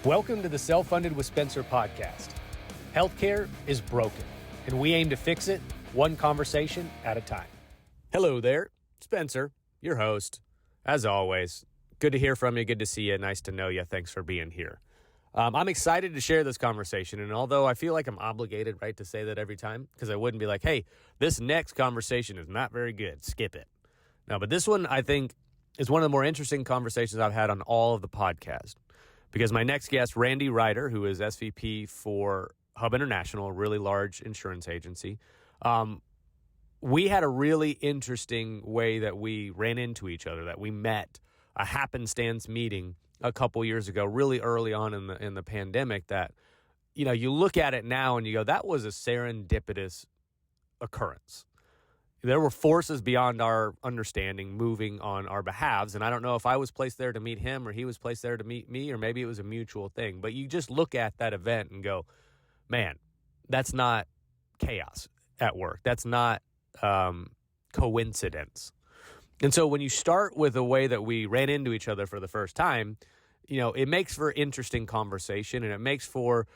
Welcome to the Self-Funded with Spencer podcast. Healthcare is broken, and we aim to fix it one conversation at a time. Hello there, Spencer, your host. As always, good to hear from you, good to see you, nice to know you. Thanks for being here. I'm excited to share this conversation, and although I feel like I'm obligated, right, to say that every time, because I wouldn't be like, hey, this next conversation is not very good, skip it. No, but this one, I think, is one of the more interesting conversations I've had on all of the podcasts. Because my next guest, Randy Ryder, who is SVP for Hub International, a really large insurance agency, we had a really interesting way that we ran into each other, that we met, a happenstance meeting a couple years ago, really early on in the pandemic, that, you know, you look at it now and you go, that was a serendipitous occurrence. There were forces beyond our understanding moving on our behalves, and I don't know if I was placed there to meet him or he was placed there to meet me, or maybe it was a mutual thing. But you just look at that event and go, man, that's not chaos at work. That's not coincidence. And so when you start with the way that we ran into each other for the first time, you know, it makes for interesting conversation, and it makes for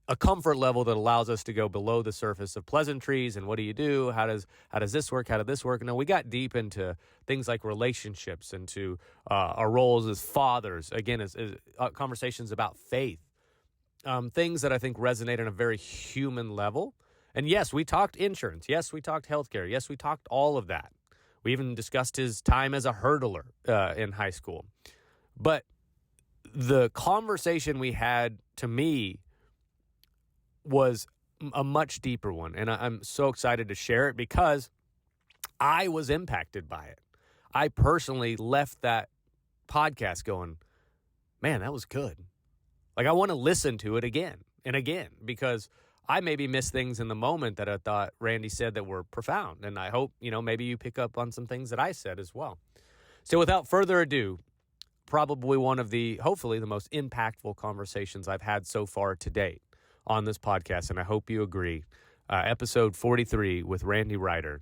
a comfort level that allows us to go below the surface of pleasantries and what do you do? How does this work? How did this work? No, we got deep into things like relationships, into our roles as fathers, again, as conversations about faith, things that I think resonate on a very human level. And yes, we talked insurance. Yes, we talked healthcare. Yes, we talked all of that. We even discussed his time as a hurdler in high school. But the conversation we had, to me, was a much deeper one, and I'm so excited to share it because I was impacted by it. I personally left that podcast going, man, that was good. Like, I want to listen to it again and again, because I maybe missed things in the moment that I thought Randy said that were profound, and I hope, you know, maybe you pick up on some things that I said as well. So without further ado, probably one of hopefully the most impactful conversations I've had so far to date on this podcast, and I hope you agree. Episode 43 with Randy Ryder,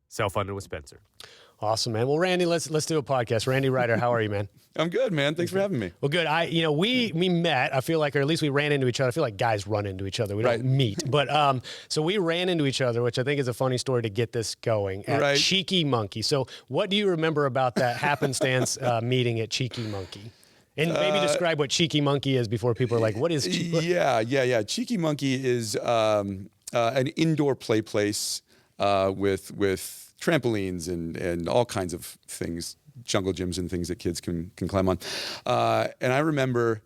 Self-Funded with Spencer. Awesome, man. Well, Randy, let's do a podcast. Randy Ryder, how are you, man? I'm good, man. Thanks for having me. Well, good. We met, I feel like, or at least we ran into each other. I feel like guys run into each other. We don't meet. But so we ran into each other, which I think is a funny story to get this going, at Cheeky Monkey. So what do you remember about that happenstance meeting at Cheeky Monkey? And maybe describe what Cheeky Monkey is before people are like, what is Cheeky? Yeah. Cheeky Monkey is an indoor play place with trampolines and all kinds of things, jungle gyms and things that kids can climb on. And I remember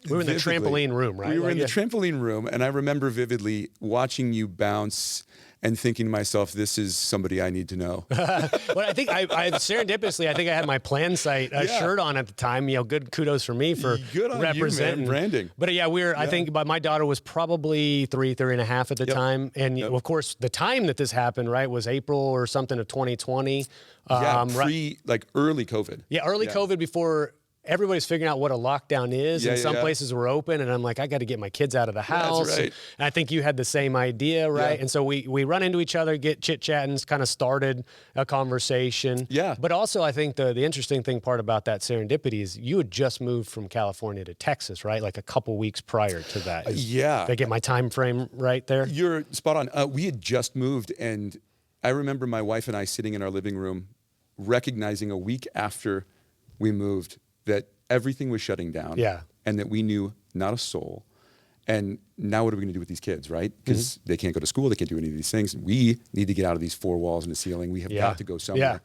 we were in the trampoline room, right? We were in the trampoline room, and I remember vividly watching you bounce and thinking to myself, this is somebody I need to know. Well, I think I serendipitously, I think I had my Plan Site shirt on at the time. You know, good kudos for me for representing. You, man. Branding. But I think my daughter was probably three and a half at the time. And of course, the time that this happened, right, was April or something of 2020. Early COVID. Yeah, early COVID, before everybody's figuring out what a lockdown is, and some places were open, and I'm like, I got to get my kids out of the house. That's right. And I think you had the same idea, right? Yeah. And so we run into each other, get chit-chatting, kind of started a conversation. Yeah. But also, I think the interesting part about that serendipity is you had just moved from California to Texas, right? Like a couple weeks prior to that. Did I get my time frame right there? You're spot on. We had just moved, and I remember my wife and I sitting in our living room, recognizing a week after we moved that everything was shutting down, and that we knew not a soul. And now what are we going to do with these kids, right? Because they can't go to school, they can't do any of these things. We need to get out of these four walls and the ceiling. We have got to go somewhere.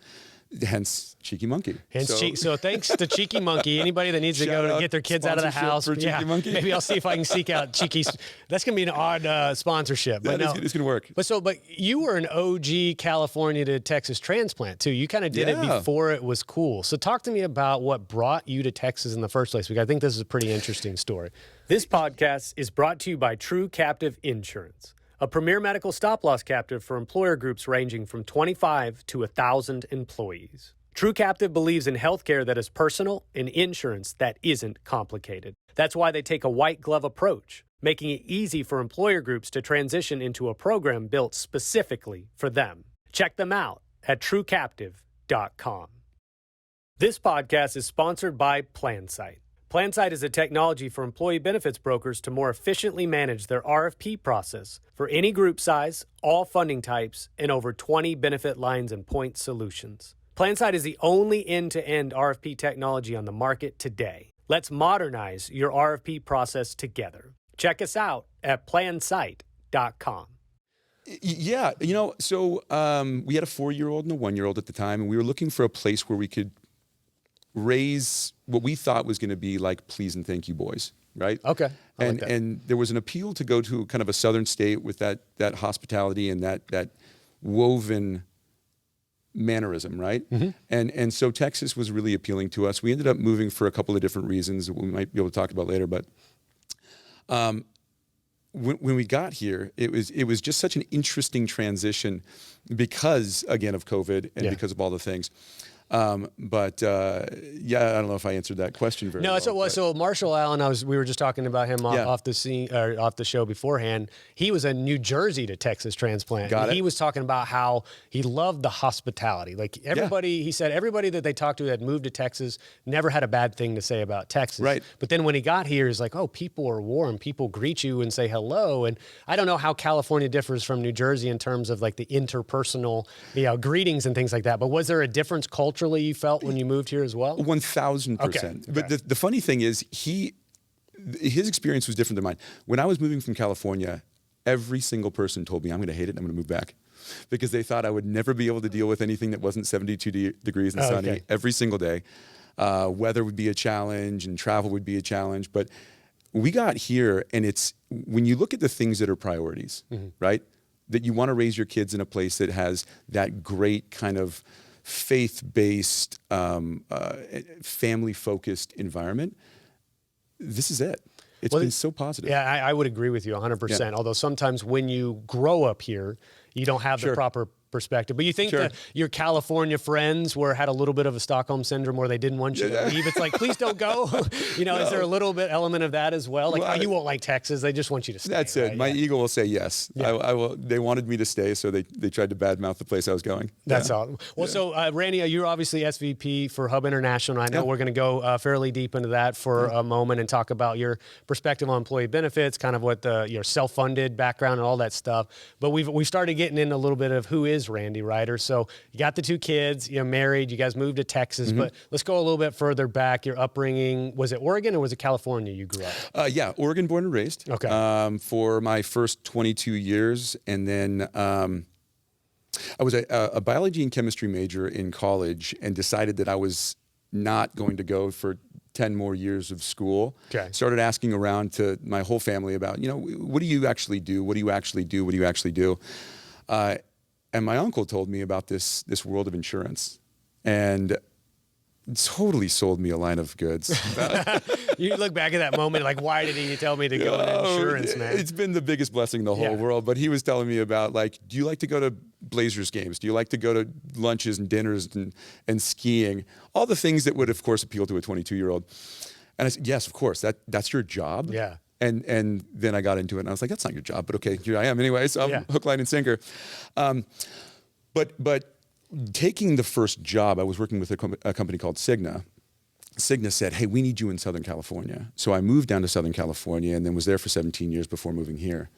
Hence Cheeky Monkey. So thanks to Cheeky Monkey. Anybody that needs to go to get their kids out of the house, for Cheeky Monkey. Maybe I'll see if I can seek out Cheeky. That's going to be an odd sponsorship. But it's going to work. But you were an OG California to Texas transplant too. You kind of did it before it was cool. So talk to me about what brought you to Texas in the first place, because I think this is a pretty interesting story. This podcast is brought to you by True Captive Insurance, a premier medical stop-loss captive for employer groups ranging from 25 to 1,000 employees. True Captive believes in healthcare that is personal and insurance that isn't complicated. That's why they take a white glove approach, making it easy for employer groups to transition into a program built specifically for them. Check them out at truecaptive.com. This podcast is sponsored by Plan Site. PlanSight is a technology for employee benefits brokers to more efficiently manage their RFP process for any group size, all funding types, and over 20 benefit lines and point solutions. PlanSight is the only end-to-end RFP technology on the market today. Let's modernize your RFP process together. Check us out at plansight.com. Yeah, so we had a 4-year-old and a 1-year-old at the time, and we were looking for a place where we could raise what we thought was going to be like please and thank you boys, right? Okay. And there was an appeal to go to kind of a southern state with that hospitality and that woven mannerism, right? Mm-hmm. And so Texas was really appealing to us. We ended up moving for a couple of different reasons that we might be able to talk about later, but when we got here, it was just such an interesting transition because, again, of COVID and because of all the things. But I don't know if I answered that question very well. So Marshall Allen, we were just talking about him off the show beforehand. He was a New Jersey to Texas transplant. He was talking about how he loved the hospitality. Like everybody, he said everybody that they talked to that moved to Texas never had a bad thing to say about Texas. Right. But then when he got here, he's like, oh, people are warm. People greet you and say hello. And I don't know how California differs from New Jersey in terms of like the interpersonal, greetings and things like that. But was there a difference culturally you felt when you moved here as well? 1,000%. Okay. But the funny thing is, his experience was different than mine. When I was moving from California, every single person told me, I'm going to hate it and I'm going to move back. Because they thought I would never be able to deal with anything that wasn't 72 degrees and sunny every single day. Weather would be a challenge and travel would be a challenge. But we got here, and it's when you look at the things that are priorities, right? That you want to raise your kids in a place that has that great kind of faith-based, family-focused environment. This is it. It's been so positive. Yeah, I would agree with you 100%. Yeah. Although sometimes when you grow up here, you don't have the proper perspective. But you think that your California friends had a little bit of a Stockholm syndrome where they didn't want you to leave? It's like, please don't go. No. Is there a little bit element of that as well? Like, you won't like Texas. They just want you to stay. That's it. Right? My ego will say yes. Yeah. I will. They wanted me to stay, so they tried to badmouth the place I was going. That's all. Well, so Randy, you're obviously SVP for Hub International. I know we're going to go fairly deep into that for a moment and talk about your perspective on employee benefits, kind of what your self-funded background and all that stuff. But we've started getting in a little bit of who is Randy Ryder. So you got the 2 kids, you're married, you guys moved to Texas, but let's go a little bit further back. Your upbringing, was it Oregon or was it California you grew up? Oregon born and raised. Okay. For my first 22 years. And then I was a biology and chemistry major in college and decided that I was not going to go for 10 more years of school. Okay. Started asking around to my whole family about, what do you actually do? What do you actually do? What do you actually do? And my uncle told me about this world of insurance, and totally sold me a line of goods. You look back at that moment, like, why did he tell me to go into insurance, man? It's been the biggest blessing in the whole world. But he was telling me about, like, do you like to go to Blazers games? Do you like to go to lunches and dinners and skiing? All the things that would, of course, appeal to a 22-year-old. And I said, yes, of course. That's your job. Yeah. And then I got into it, and I was like, that's not your job, but okay, here I am anyway, so I'm hook, line, and sinker. But taking the first job, I was working with a company called Cigna. Cigna said, hey, we need you in Southern California. So I moved down to Southern California and then was there for 17 years before moving here.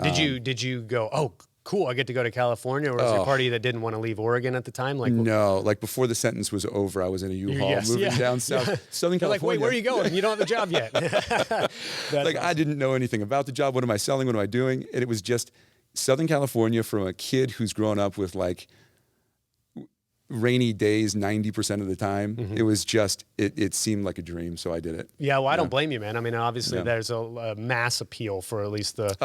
Did you go, oh, cool, I get to go to California? Or was there a party that didn't want to leave Oregon at the time? No, like before the sentence was over, I was in a U-Haul moving down south, Southern California. Like, wait, where are you going? You don't have a job yet. Like, awesome. I didn't know anything about the job. What am I selling? What am I doing? And it was just Southern California from a kid who's grown up with like rainy days 90% of the time. It was just, it seemed like a dream, so I did it. Yeah, well, I don't blame you, man. I mean, obviously there's a mass appeal for at least the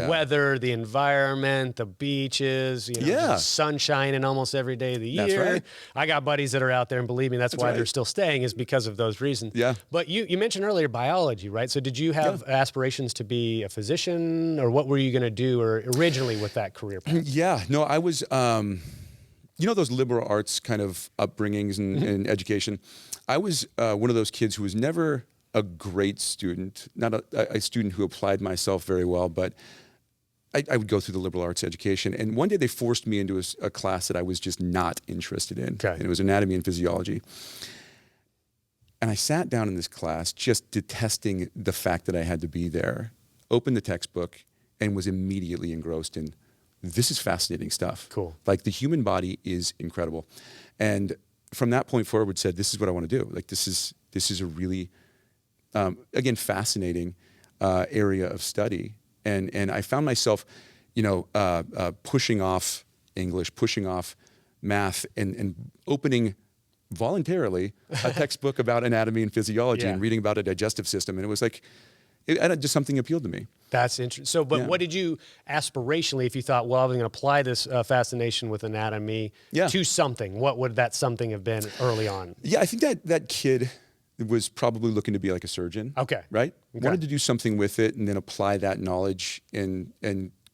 weather, the environment, the beaches, just sunshine in almost every day of the year. That's right. I got buddies that are out there, and believe me, that's why they're still staying, is because of those reasons. Yeah. But you mentioned earlier biology, right? So did you have aspirations to be a physician, or what were you going to do originally with that career path? Yeah, no, I was... those liberal arts kind of upbringings and education. I was one of those kids who was never a great student, not a student who applied myself very well, but I would go through the liberal arts education. And one day they forced me into a class that I was just not interested in. Okay. And it was anatomy and physiology. And I sat down in this class just detesting the fact that I had to be there, opened the textbook, and was immediately engrossed in, this is fascinating stuff. Cool. Like the human body is incredible. And from that point forward said, this is what I want to do. Like this is a really, again, fascinating area of study. And I found myself, pushing off English, pushing off math, and opening voluntarily a textbook about anatomy and physiology and reading about a digestive system. And it was like, just something appealed to me. That's interesting. So, but what did you aspirationally, if you thought, well, I'm going to apply this fascination with anatomy to something, what would that something have been early on? Yeah, I think that kid was probably looking to be like a surgeon. Okay. Right? Okay. Wanted to do something with it and then apply that knowledge and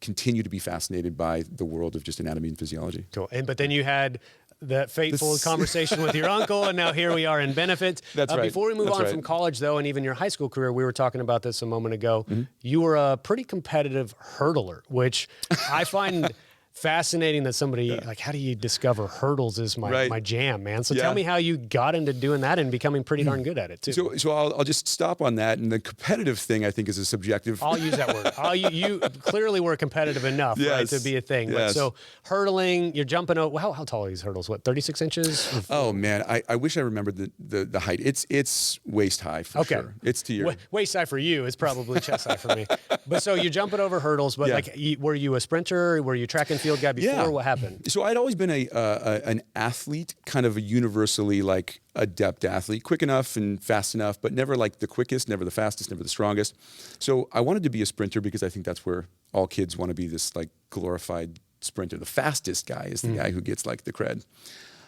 continue to be fascinated by the world of just anatomy and physiology. Cool. But then you had that fateful conversation with your uncle, and now here we are in benefits. That's right. Before we move on from college, though, and even your high school career, we were talking about this a moment ago. You were a pretty competitive hurdler, which I find fascinating that somebody, like, how do you discover hurdles is my jam, man. So tell me how you got into doing that and becoming pretty darn good at it, too. So I'll just stop on that. And the competitive thing, I think, is a subjective. I'll use that word. You clearly were competitive enough, right, to be a thing. Yes. But so hurtling, you're jumping over. How tall are these hurdles? What, 36 inches? Oh, man. I wish I remembered the height. It's waist high for sure. It's to your... Waist high for you. It's probably chest high for me. But so you're jumping over hurdles, but were you a sprinter? Were you track and field guy before? Yeah. What happened? So I'd always been an athlete, kind of a universally like adept athlete, quick enough and fast enough, but never like the quickest, never the fastest, never the strongest. So I wanted to be a sprinter because I think that's where all kids want to be, this like glorified sprinter. The fastest guy is the guy who gets like the cred.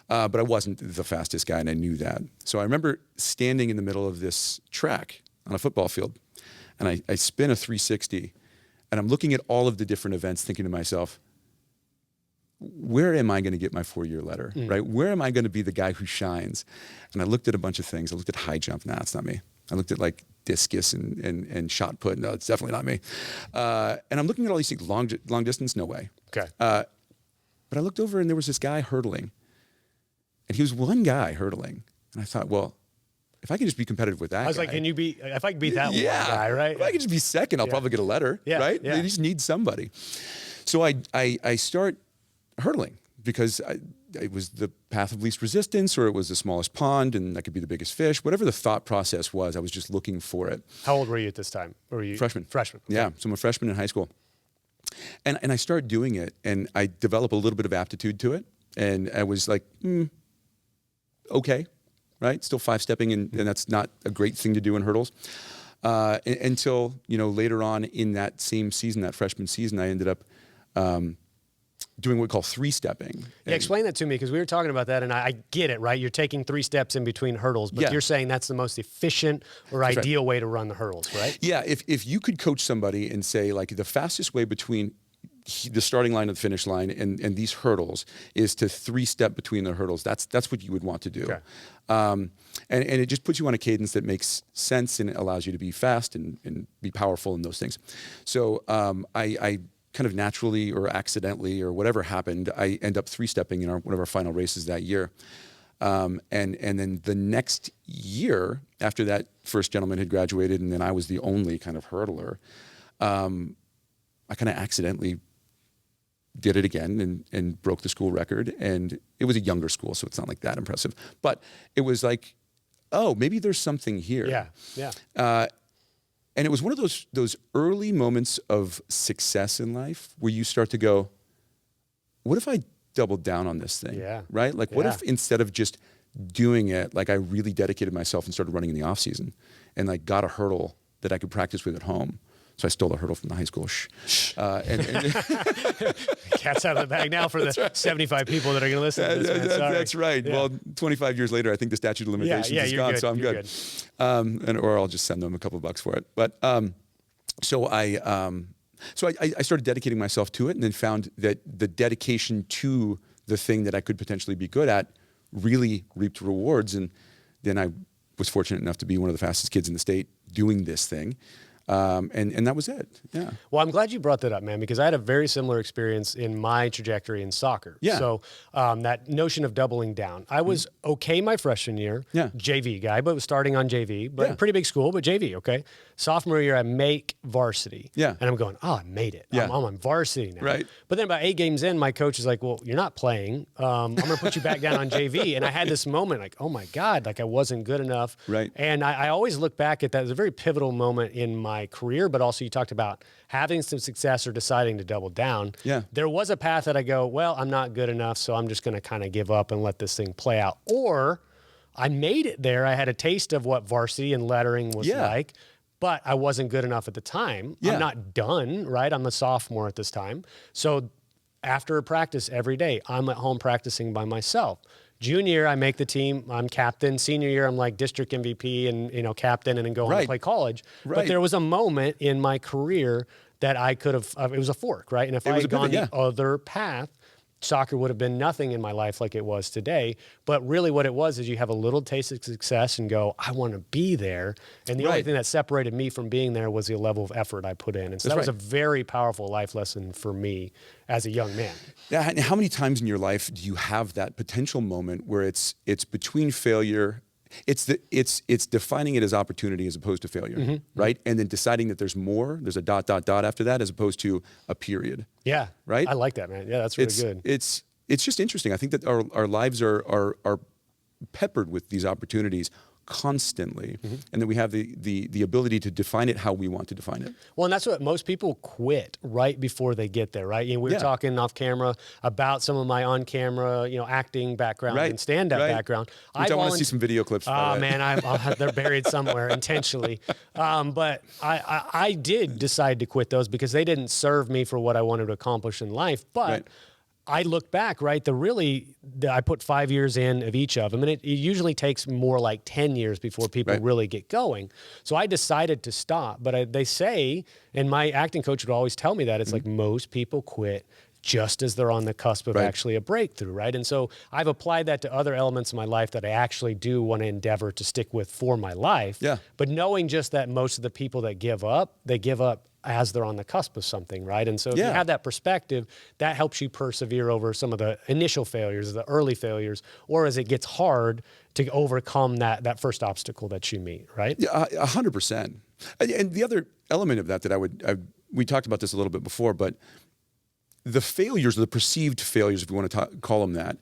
But I wasn't the fastest guy, and I knew that. So I remember standing in the middle of this track on a football field, and I spin a 360, and I'm looking at all of the different events, thinking to myself, where am I going to get my 4-year letter, right? Where am I going to be the guy who shines? And I looked at a bunch of things. I looked at high jump. Nah, it's not me. I looked at like discus and shot put. No, it's definitely not me. And I'm looking at all these things. Long distance, no way. Okay. But I looked over and there was this guy hurdling. And he was one guy hurdling. And I thought, well, if I can just be competitive with that guy. I was like, if I can beat that one guy, right? If I can just be second, I'll probably get a letter, right? Yeah. They just need somebody. So I start hurdling because it was the path of least resistance, or it was the smallest pond and that could be the biggest fish. Whatever the thought process was, I was just looking for it. How old were you at this time? Were you freshman? Freshman. Okay. Yeah, so I'm a freshman in high school. And I started doing it, and I developed a little bit of aptitude to it. And I was like, okay, right? Still 5-stepping, and that's not a great thing to do in hurdles. Until, later on in that same season, that freshman season, I ended up doing what we call 3-stepping. Yeah, explain that to me, because we were talking about that, and I get it, right? You're taking 3 steps in between hurdles, but you're saying that's the most efficient or ideal way to run the hurdles, right? Yeah, if you could coach somebody and say, like, the fastest way between the starting line and the finish line and these hurdles is to 3-step between the hurdles, that's what you would want to do. Okay. And it just puts you on a cadence that makes sense, and it allows you to be fast and be powerful in those things. So I kind of naturally or accidentally or whatever happened, I end up 3-stepping in one of our final races that year. And then the next year, after that first gentleman had graduated and then I was the only kind of hurdler, I kind of accidentally did it again and broke the school record. And it was a younger school, so it's not like that impressive. But it was like, oh, maybe there's something here. Yeah. And it was one of those early moments of success in life where you start to go, what if I doubled down on this thing? Yeah. Right? Like, what if instead of just doing it, like I really dedicated myself and started running in the off season and like got a hurdle that I could practice with at home. So I stole a hurdle from the high school. Cat's out of the bag now for the 75 people that are going to listen to this, man. That's right. Yeah. Well, 25 years later, I think the statute of limitations is gone, good. so I'm good. Or I'll just send them a couple of bucks for it. But so I started dedicating myself to it, and then found that the dedication to the thing that I could potentially be good at really reaped rewards. And then I was fortunate enough to be one of the fastest kids in the state doing this thing. And that was it. Yeah. Well, I'm glad you brought that up, man, because I had a very similar experience in my trajectory in soccer. Yeah. So that notion of doubling down. I was okay my freshman year, JV guy, but was starting on JV, but pretty big school, but JV, okay. Sophomore year, I make varsity. Yeah. And I'm going, oh, I made it. Yeah. I'm on varsity now. Right. But then about 8 games in, my coach is like, well, you're not playing. I'm going to put you back down on JV. And I had this moment like, oh my God, like I wasn't good enough. Right. And I always look back at that as a very pivotal moment in my career, but also you talked about having some success or deciding to double down. Yeah. There was a path that I go, well, I'm not good enough, so I'm just going to kind of give up and let this thing play out. Or I made it there. I had a taste of what varsity and lettering was like, but I wasn't good enough at the time. Yeah. I'm not done, right? I'm a sophomore at this time. So after practice every day, I'm at home practicing by myself. Junior year, I make the team. I'm captain. Senior year, I'm like district MVP and captain, and then go home and play college. Right. But there was a moment in my career that I could have. It was a fork, right? And if I had gone the other path, soccer would have been nothing in my life like it was today. But really what it was is you have a little taste of success and go, I want to be there. And the only thing that separated me from being there was the level of effort I put in. And so that was a very powerful life lesson for me as a young man. Yeah. And how many times in your life do you have that potential moment where it's between failure? It's defining it as opportunity as opposed to failure, right? And then deciding that there's more, there's a ... after that as opposed to a period. Yeah. Right? I like that, man. Yeah, that's really good. It's just interesting. I think that our lives are peppered with these opportunities constantly, and that we have the ability to define it how we want to define it. Well, and that's what most people quit right before they get there, right? We were talking off camera about some of my on camera, acting background and stand-up background. I want to see some video clips. Oh man, they're buried somewhere intentionally. But I did decide to quit those because they didn't serve me for what I wanted to accomplish in life. But I look back, right? I put 5 years in of each of them, and it usually takes more like 10 years before people really get going. So I decided to stop, but they say, and my acting coach would always tell me that, it's like most people quit just as they're on the cusp of actually a breakthrough, right? And so I've applied that to other elements of my life that I actually do want to endeavor to stick with for my life. Yeah. But knowing just that most of the people that give up, they give up as they're on the cusp of something, right? And so if you have that perspective, that helps you persevere over some of the initial failures, the early failures, or as it gets hard to overcome that first obstacle that you meet, right? Yeah, 100%. And the other element of that we talked about this a little bit before, but the failures, or the perceived failures, if you want to call them that,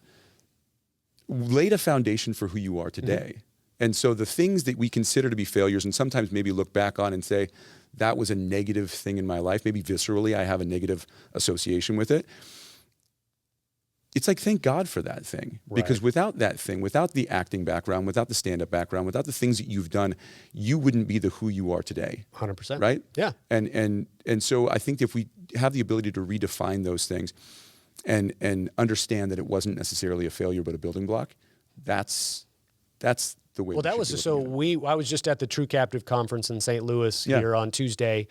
laid a foundation for who you are today. And so the things that we consider to be failures, and sometimes maybe look back on and say, that was a negative thing in my life, maybe viscerally I have a negative association with it. It's like, thank God for that thing. Because without that thing, without the acting background, without the stand-up background, without the things that you've done, you wouldn't be who you are today. 100%. Right? Yeah. And so I think if we have the ability to redefine those things and understand that it wasn't necessarily a failure but a building block, that's the way. Well, that was I was just at the True Captive conference in St. Louis here on Tuesday.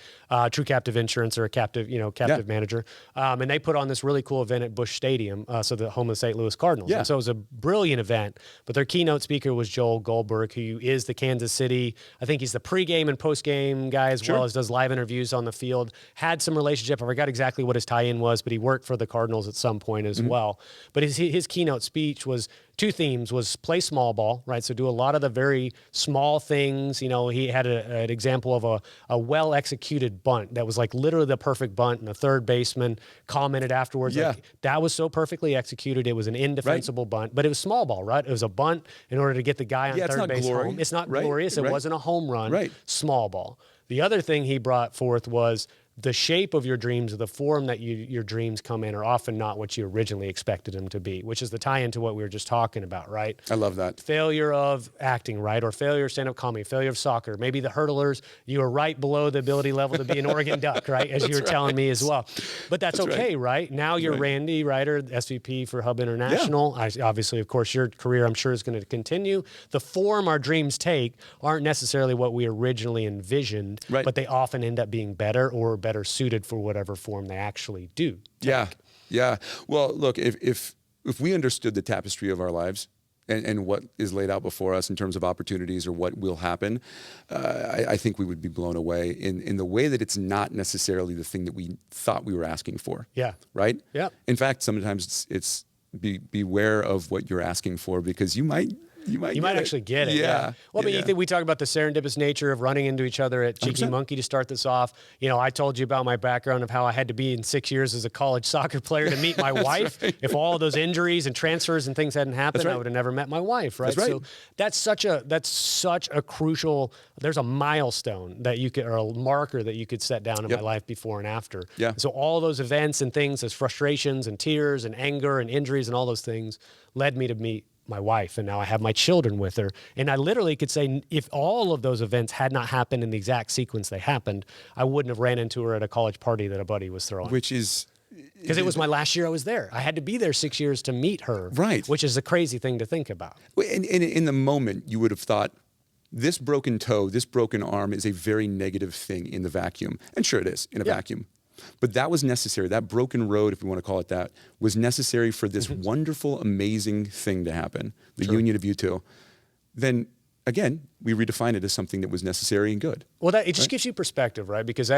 True Captive Insurance, or a captive manager, and they put on this really cool event at Busch Stadium, so the home of the St. Louis Cardinals. And so it was a brilliant event. But their keynote speaker was Joel Goldberg, who is the Kansas City. I think he's the pregame and postgame guy as well as does live interviews on the field. Had some relationship. I forgot exactly what his tie-in was, but he worked for the Cardinals at some point as well. But his keynote speech was two themes: was play small ball, right? So do a lot of the very small things. He had an example of a well-executed bunt that was like literally the perfect bunt, and the third baseman commented afterwards, like, that was so perfectly executed. It was an indefensible bunt, but it was small ball, right? It was a bunt in order to get the guy on third base home. It's not glorious. It wasn't a home run. Small ball. The other thing he brought forth was the shape of your dreams, or the form that your dreams come in, are often not what you originally expected them to be, which is the tie into what we were just talking about, right? I love that. Failure of acting, right? Or failure of stand-up comedy, failure of soccer. Maybe the hurdlers, you were right below the ability level to be an Oregon Duck, right? As you were telling me as well. But that's okay, right? Now you're Randy Ryder, SVP for Hub International. Obviously, of course, your career, I'm sure, is going to continue. The form our dreams take aren't necessarily what we originally envisioned, but they often end up being better or better suited for whatever form they actually do take. Yeah. Well, look, if we understood the tapestry of our lives, and what is laid out before us in terms of opportunities or what will happen, I think we would be blown away in the way that it's not necessarily the thing that we thought we were asking for. Yeah. Right? Yeah. In fact, sometimes it's beware of what you're asking for, because you might actually get it. Yeah. Well, I mean, you think we talk about the serendipitous nature of running into each other at Cheeky 100%. Monkey to start this off. You know, I told you about my background of how I had to be in 6 years as a college soccer player to meet my wife. Right. If all of those injuries and transfers and things hadn't happened, I would have never met my wife, right? That's right. So that's such a crucial, there's a milestone that you could, or a marker that you could set down in my life before and after. Yeah. So all those events and things, as frustrations and tears and anger and injuries and all those things, led me to meet my wife, and now I have my children with her. And I literally could say, if all of those events had not happened in the exact sequence they happened, I wouldn't have ran into her at a college party that a buddy was throwing. Which is... Because it was my last year I was there. I had to be there 6 years to meet her. Right. Which is a crazy thing to think about. In the moment, you would have thought, this broken toe, this broken arm is a very negative thing in the vacuum. And sure it is, in a vacuum. But that was necessary. That broken road, if we want to call it that, was necessary for this wonderful, amazing thing to happen, the union of you two. Then, again, we redefine it as something that was necessary and good. Well, it just gives you perspective, right? Because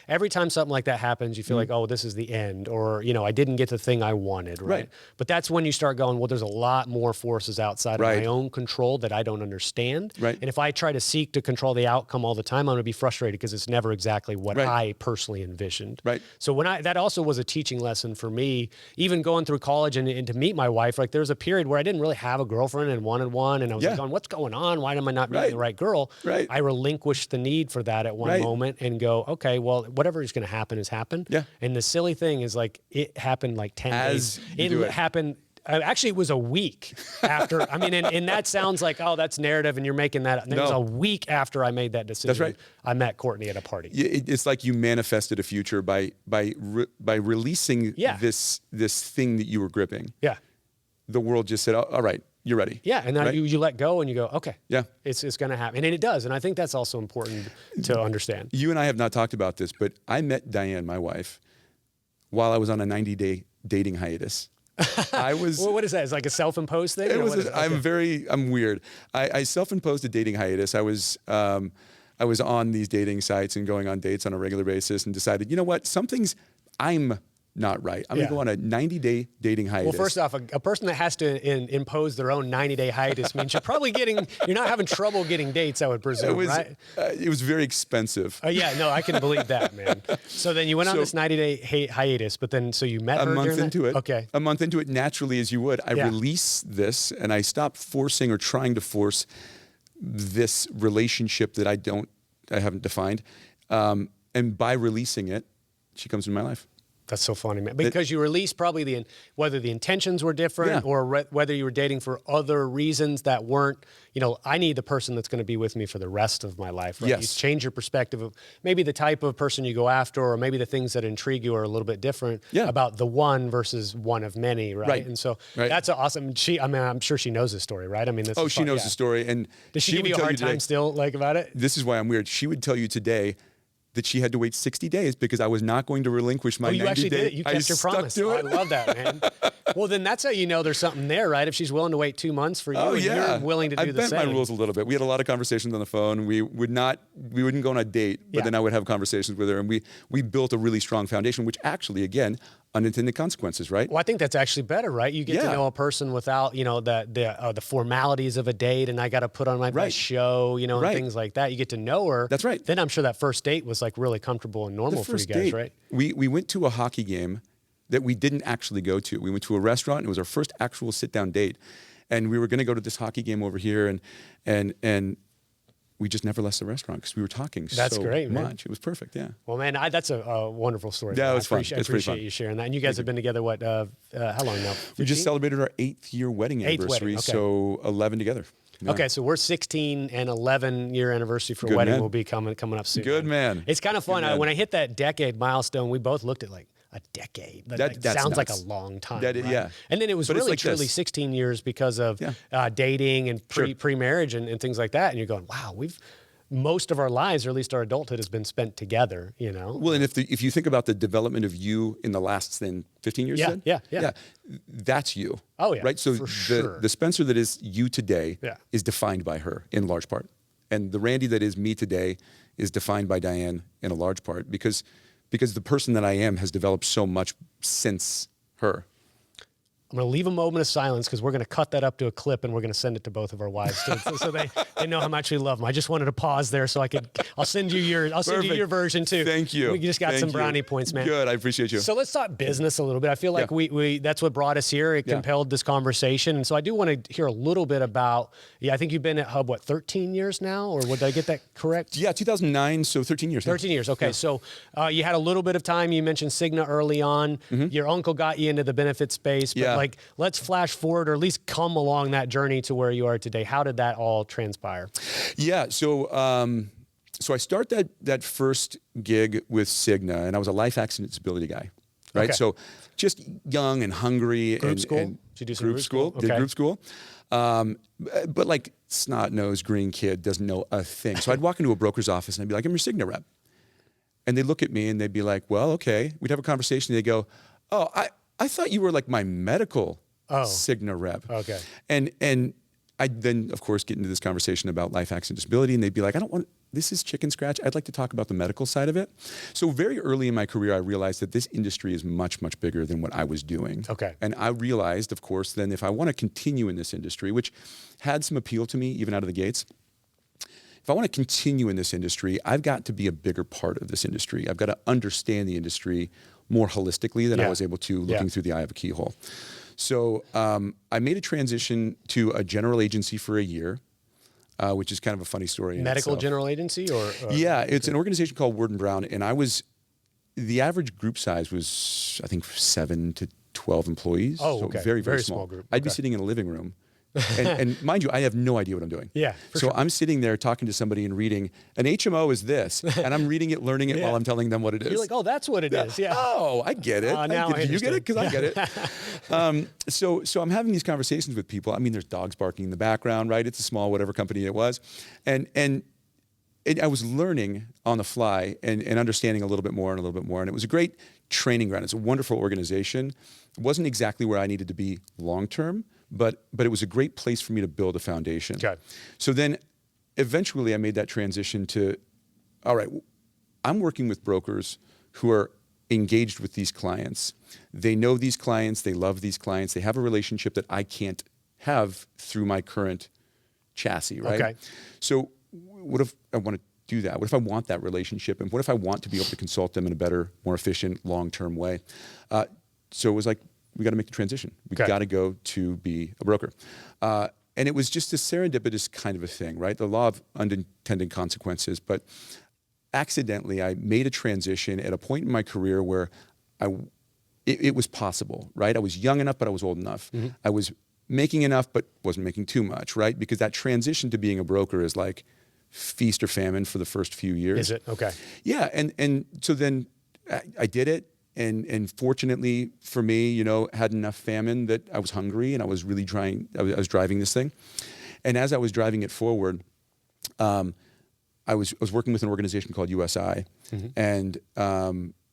every time something like that happens, you feel like, oh, this is the end, or, you know, I didn't get the thing I wanted, right? But that's when you start going, well, there's a lot more forces outside of my own control that I don't understand. Right. And if I try to seek to control the outcome all the time, I'm going to be frustrated because it's never exactly what I personally envisioned. Right. So that also was a teaching lesson for me, even going through college and to meet my wife. Like, there was a period where I didn't really have a girlfriend and wanted one, and I was like, going, what's going on? Why am I not meeting the right girl? Right. I relinquished the need for that at one moment and go, okay, well, whatever is going to happen has happened. Yeah. And the silly thing is, like, it happened like 10 days. It happened. Actually, it was a week after. I mean, and that sounds like, oh, that's narrative, and you're making that up. And it was a week after I made that decision. That's right. I met Courtney at a party. It's like you manifested a future by releasing this thing that you were gripping. Yeah. The world just said, all right, you're ready. Yeah, and then you let go and you go, okay, it's going to happen. And it does, and I think that's also important to understand. You and I have not talked about this, but I met Diane, my wife, while I was on a 90-day dating hiatus. I was. Well, what is that? Is it like a self-imposed thing? I'm weird. I self-imposed a dating hiatus. I was on these dating sites and going on dates on a regular basis, and decided, you know what, I'm not right. I'm going to go on a 90-day dating hiatus. Well, first off, a person that has to impose their own 90-day hiatus means you're not having trouble getting dates, I would presume, right? It was very expensive. Yeah, no, I can believe that, man. So then you went on this 90-day hiatus, but then, so you met her a month into it. Okay. A month into it, naturally as you would, I release this, and I stop forcing or trying to force this relationship that I haven't defined. And by releasing it, she comes into my life. That's so funny, man. Because you released probably whether the intentions were different or whether you were dating for other reasons that weren't, I need the person that's going to be with me for the rest of my life. Right? Yes. You change your perspective of maybe the type of person you go after, or maybe the things that intrigue you are a little bit different about the one versus one of many, right? And so that's awesome. I'm sure she knows the story, right? I mean, she knows the story. And does she give you a hard time still, like, about it? This is why I'm weird. She would tell you today that she had to wait 60 days because I was not going to relinquish my 90 days. You actually did it. You kept your promise. I love that, man. Well, then that's how you know there's something there, right? If she's willing to wait 2 months for you, and you're willing to do the same. I bent my rules a little bit. We had a lot of conversations on the phone. We wouldn't go on a date, but then I would have conversations with her, and we built a really strong foundation, which actually, again, unintended consequences, right? Well, I think that's actually better, right? You get to know a person without, the formalities of a date, and I got to put on my best show, and things like that. You get to know her. That's right. Then I'm sure that first date was like really comfortable and normal for you guys, right? We went to a hockey game that we didn't actually go to. We went to a restaurant, and it was our first actual sit-down date. And we were going to go to this hockey game over here, and we just never left the restaurant because we were talking so great, man. much. It was perfect, yeah. Well, man, that's a wonderful story. Yeah, man. it was fun. I appreciate you sharing that. And you guys have been together, what, how long now? 15? We just celebrated our 8th-year wedding anniversary, so 11 together. Yeah. Okay, so we're 16 and 11-year anniversary for wedding will be coming up soon. Good man. It's kind of fun. When I hit that decade milestone, we both looked at like, a decade. That sounds like a long time. Right? Yeah. And then it was really truly 16 years because of dating and pre-marriage and things like that. And you're going, wow, most of our lives, or at least our adulthood, has been spent together, you know? Well, and if you think about the development of you in the last, then 15 years, yeah, that's you. Oh, yeah. Right? So the Spencer that is you today is defined by her in large part. And the Randy that is me today is defined by Diane in a large part because the person that I am has developed so much since her. I'm going to leave a moment of silence because we're going to cut that up to a clip and we're going to send it to both of our wives so they know how much we love them. I just wanted to pause there so I'll send you your version too. Thank you. We just got some brownie points, man. Good. I appreciate you. So let's talk business a little bit. I feel like we that's what brought us here. It compelled this conversation. And so I do want to hear a little bit about, I think you've been at Hub, 13 years now? Or did I get that correct? Yeah, 2009, so 13 years. 13 years. Okay. Yeah. So you had a little bit of time. You mentioned Cigna early on. Mm-hmm. Your uncle got you into the benefit space. But let's flash forward, or at least come along that journey to where you are today. How did that all transpire? Yeah, so I start that first gig with Cigna, and I was a life accident disability guy, right? Okay. So just young and hungry. Group school? Did you do some group school? Okay. Did group school. But like snot-nosed green kid doesn't know a thing. So I'd walk into a broker's office and I'd be like, I'm your Cigna rep. And they'd look at me and they'd be like, well, okay. We'd have a conversation. They'd go, oh, I thought you were like my medical Cigna rep. Okay. And I'd then, of course, get into this conversation about life accident disability, and they'd be like, this is chicken scratch. I'd like to talk about the medical side of it. So very early in my career, I realized that this industry is much, much bigger than what I was doing. Okay. And I realized, of course, then if I want to continue in this industry, which had some appeal to me even out of the gates, if I want to continue in this industry, I've got to be a bigger part of this industry. I've got to understand the industry more holistically than I was able to looking through the eye of a keyhole. So I made a transition to a general agency for a year, which is kind of a funny story. Medical general agency? or Yeah, it's an organization called Word & Brown, and the average group size was, I think, 7 to 12 employees. Oh, okay. So very, very small group. I'd be sitting in a living room. And mind you, I have no idea what I'm doing. Yeah. So I'm sitting there talking to somebody and reading, an HMO is this, and I'm reading it, learning it while I'm telling them what it is. You're like, oh, that's what it is. Yeah. Oh, I get it. Do you get it? Because I get it. So I'm having these conversations with people. I mean, there's dogs barking in the background, right? It's a small whatever company it was, and I was learning on the fly and understanding a little bit more, and it was a great training ground. It's a wonderful organization. It wasn't exactly where I needed to be long term. But it was a great place for me to build a foundation. Okay. So then eventually I made that transition to, all right, I'm working with brokers who are engaged with these clients. They know these clients. They love these clients. They have a relationship that I can't have through my current chassis, right? Okay. So what if I want to do that? What if I want that relationship? And what if I want to be able to consult them in a better, more efficient, long-term way? So it was like, we got to make the transition. We got to go to be a broker. And it was just a serendipitous kind of a thing, right? The law of unintended consequences. But accidentally, I made a transition at a point in my career where it was possible, right? I was young enough, but I was old enough. Mm-hmm. I was making enough, but wasn't making too much, right? Because that transition to being a broker is like feast or famine for the first few years. Is it? Okay. Yeah. And so then I did it. And fortunately for me, had enough famine that I was hungry and I was really I was driving this thing. And as I was driving it forward, I was working with an organization called USI, mm-hmm.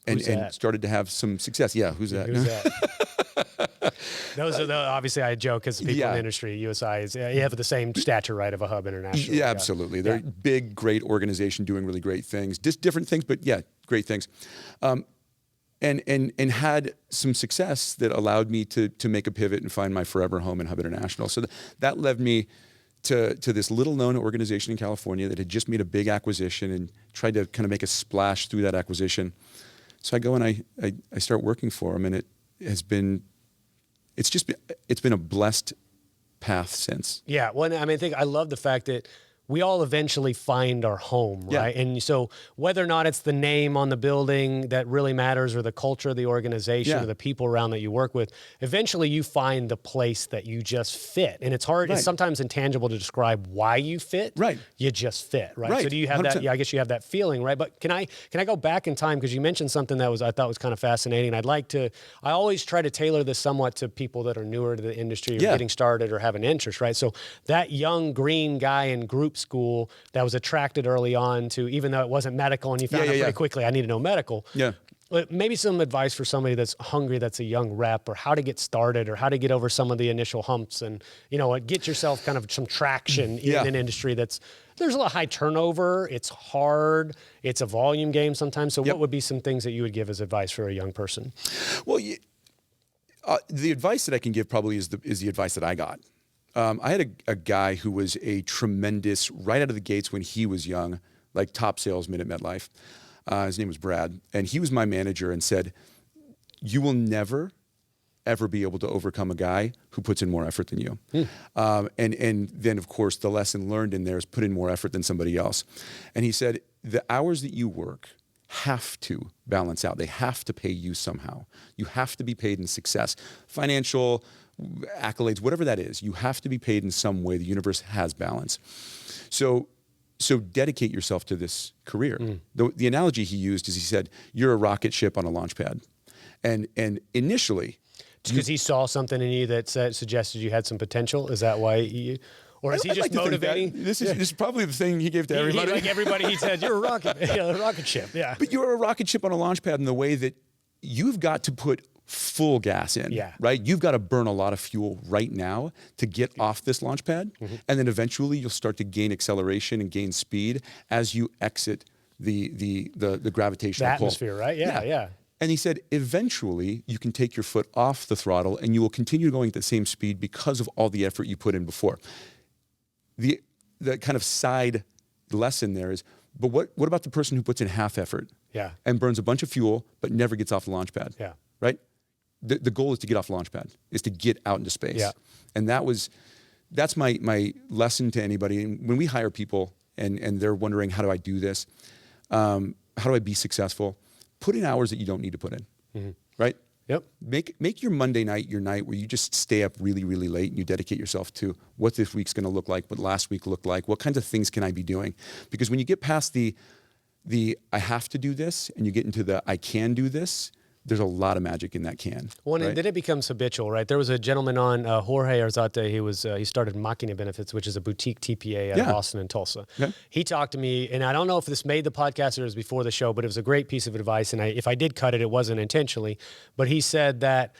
and started to have some success. Yeah, who's that? Who's that? Those are obviously I joke because people in the industry, USI is you have the same stature, right, of a Hub International. Yeah, absolutely. They're a big, great organization doing really great things, just different things, but great things. And had some success that allowed me to make a pivot and find my forever home in Hub International. So that led me to this little-known organization in California that had just made a big acquisition and tried to kind of make a splash through that acquisition. So I go and I start working for them, and it's been a blessed path since. Yeah, well, I mean, I love the fact that we all eventually find our home, right? Yeah. And so whether or not it's the name on the building that really matters or the culture of the organization or the people around that you work with, eventually you find the place that you just fit. And it's hard, it's sometimes intangible to describe why you fit. Right. You just fit, right? So do you have 100%. That? Yeah, I guess you have that feeling, right? But can I go back in time? Because you mentioned something that I thought was kind of fascinating. I always try to tailor this somewhat to people that are newer to the industry or getting started or have an interest, right? So that young green guy in group group school that was attracted early on to, even though it wasn't medical and you found out pretty quickly, I need to know medical. Yeah. Maybe some advice for somebody that's hungry, that's a young rep, or how to get started, or how to get over some of the initial humps and, get yourself kind of some traction in an industry there's a lot of high turnover. It's hard. It's a volume game sometimes. So what would be some things that you would give as advice for a young person? Well, the advice that I can give probably is the advice that I got. I had a guy who was a tremendous, right out of the gates when he was young, like top salesman at MetLife. His name was Brad, and he was my manager and said, you will never, ever be able to overcome a guy who puts in more effort than you. And then, of course, the lesson learned in there is put in more effort than somebody else. And he said, the hours that you work have to balance out. They have to pay you somehow. You have to be paid in success, financial accolades, whatever that is. You have to be paid in some way. The universe has balance. So dedicate yourself to this career. The analogy he used is he said, you're a rocket ship on a launch pad. And initially... Because he saw something in you that suggested you had some potential? Is that why or is he just motivating? This is probably the thing he gave to everybody. Like everybody, he said, you're a rocket ship. Yeah. But you're a rocket ship on a launch pad in the way that you've got to put full gas in, right? You've got to burn a lot of fuel right now to get off this launch pad. And then eventually you'll start to gain acceleration and gain speed as you exit the gravitational pull. Atmosphere, right? Yeah. And he said, eventually you can take your foot off the throttle and you will continue going at the same speed because of all the effort you put in before. The kind of side lesson there is, but what about the person who puts in half effort and burns a bunch of fuel but never gets off the launch pad? Right? The goal is to get off the launch pad, is to get out into space. And that's my lesson to anybody. And when we hire people and they're wondering, how do I do this? How do I be successful? Put in hours that you don't need to put in, right? Yep. Make your Monday night your night where you just stay up really, really late and you dedicate yourself to what this week's going to look like, what last week looked like, what kinds of things can I be doing? Because when you get past the I have to do this and you get into the I can do this, there's a lot of magic in that can. Well, and then it becomes habitual, right? There was a gentleman on, Jorge Arzate, he started Machina Benefits, which is a boutique TPA out of Austin and Tulsa. He talked to me, and I don't know if this made the podcast or it was before the show, but it was a great piece of advice, and if I did cut it, it wasn't intentionally, but he said that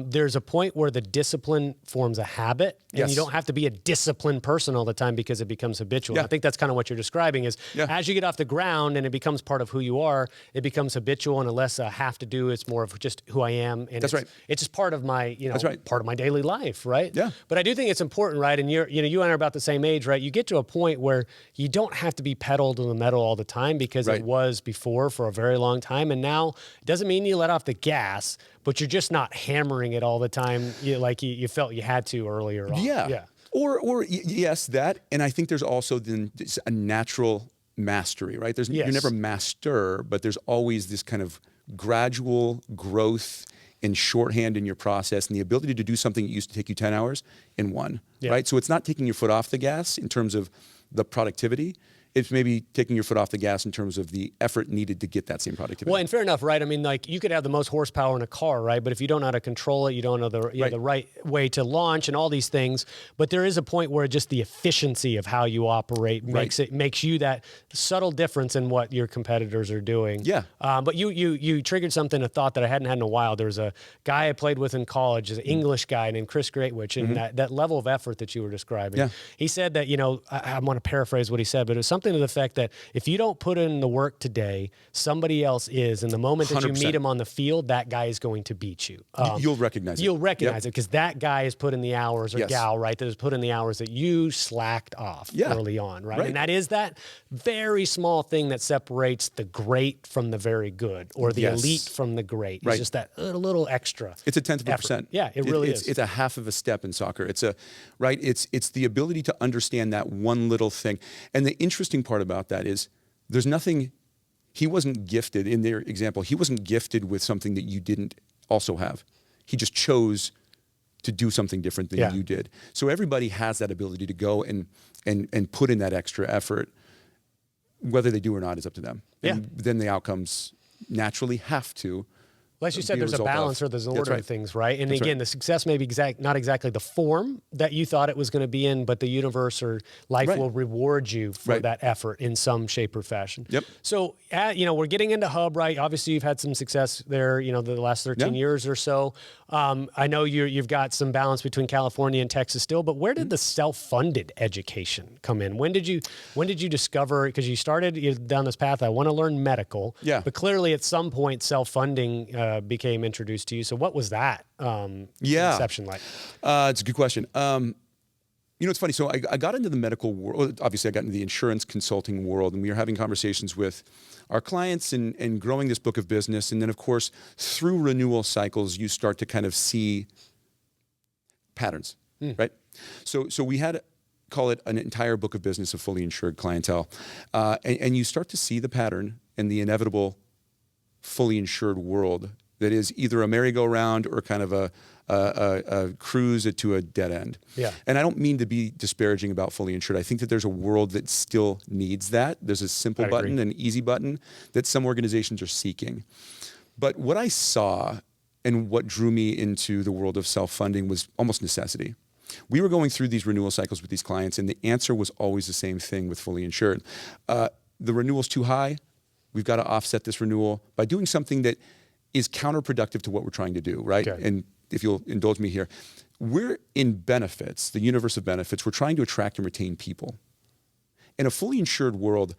there's a point where the discipline forms a habit, and you don't have to be a disciplined person all the time because it becomes habitual. I think that's kind of what you're describing is as you get off the ground and it becomes part of who you are, it becomes habitual, and unless I have to do it's more of just who I am. And it's just part of my, part of my daily life, right? Yeah. But I do think it's important, right? And you and I are about the same age, right? You get to a point where you don't have to be pedal to the metal all the time because it was before for a very long time. And now it doesn't mean you let off the gas, but you're just not hammering it all the time like you felt you had to earlier on. Yeah. Or yes, that. And I think there's also then a natural mastery, right? You're never master, but there's always this kind of gradual growth in shorthand in your process and the ability to do something that used to take you 10 hours in one, right? So it's not taking your foot off the gas in terms of the productivity. It's maybe taking your foot off the gas in terms of the effort needed to get that same productivity. Well, and fair enough, right? I mean, like you could have the most horsepower in a car, right? But if you don't know how to control it, you don't know the right way to launch and all these things. But there is a point where just the efficiency of how you operate makes you that subtle difference in what your competitors are doing. Yeah. But you triggered something, a thought that I hadn't had in a while. There was a guy I played with in college, an English guy named Chris Greatwich, and that level of effort that you were describing. He said that, I want to paraphrase what he said, but it was something to the effect that if you don't put in the work today, somebody else is. And the moment that 100%. You meet him on the field, that guy is going to beat you. You'll recognize it. You'll recognize it because that guy has put in the hours, or gal, right, that has put in the hours that you slacked off early on, right? And that is that very small thing that separates the great from the very good, or the elite from the great. It's just that little extra. It's a 1/10 of a percent. Yeah, it really is. It's a half of a step in soccer. It's the ability to understand that one little thing. And the interesting part about that is there's nothing, he wasn't gifted, in their example, he wasn't gifted with something that you didn't also have. He just chose to do something different than you did. So everybody has that ability to go and put in that extra effort. Whether they do or not is up to them. And then the outcomes naturally have to Like you said, there's a balance or there's an order of things, right? And That's again, right. the success may be not exactly the form that you thought it was going to be in, but the universe or life will reward you for that effort in some shape or fashion. Yep. So, we're getting into Hub, right? Obviously, you've had some success there, the last 13 years or so. I know you've got some balance between California and Texas still, but where did the self-funded education come in? When did you discover, because you started down this path, I want to learn medical, but clearly at some point self-funding became introduced to you. So what was that inception like? It's a good question. It's funny. So I got into the medical world. Obviously, I got into the insurance consulting world, and we were having conversations with our clients and growing this book of business. And then, of course, through renewal cycles, you start to kind of see patterns, right? So we had, call it an entire book of business of fully insured clientele. And you start to see the pattern and the inevitable fully insured world that is either a merry-go-round or kind of a cruise to a dead end. Yeah. And I don't mean to be disparaging about fully insured. I think that there's a world that still needs that. There's a simple button, an easy button that some organizations are seeking. But what I saw and what drew me into the world of self-funding was almost necessity. We were going through these renewal cycles with these clients, and the answer was always the same thing with fully insured. The renewal's too high. We've got to offset this renewal by doing something that is counterproductive to what we're trying to do, right? Okay. And if you'll indulge me here, we're in benefits, the universe of benefits, we're trying to attract and retain people. In a fully insured world,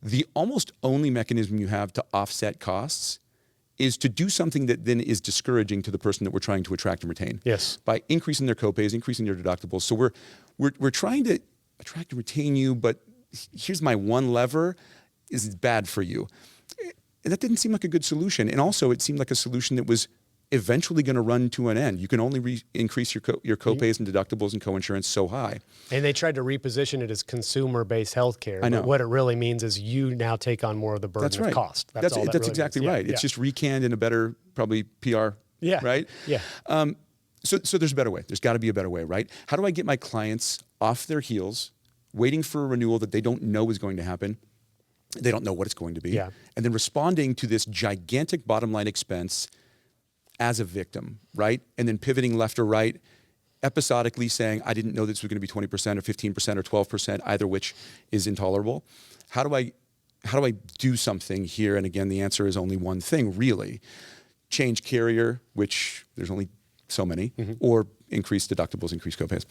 the almost only mechanism you have to offset costs is to do something that then is discouraging to the person that we're trying to attract and retain. Yes. By increasing their copays, increasing their deductibles. So we're trying to attract and retain you, but here's my one lever, is bad for you. And that didn't seem like a good solution. And also it seemed like a solution that was eventually going to run to an end. You can only increase your copays and deductibles and coinsurance so high. And they tried to reposition it as consumer-based healthcare. I know. But what it really means is you now take on more of the burden of cost. That's really exactly means. right. It's just recanned in a better, probably PR, right? Yeah. So there's a better way. There's got to be a better way, right? How do I get my clients off their heels, waiting for a renewal that they don't know is going to happen? They don't know what it's going to be. Yeah. And then responding to this gigantic bottom line expense as a victim, right? And then pivoting left or right, episodically saying, I didn't know this was going to be 20% or 15% or 12%, either which is intolerable. How do I do something here? And again, the answer is only one thing, really. Change carrier, which there's only so many, or increase deductibles, increase copays.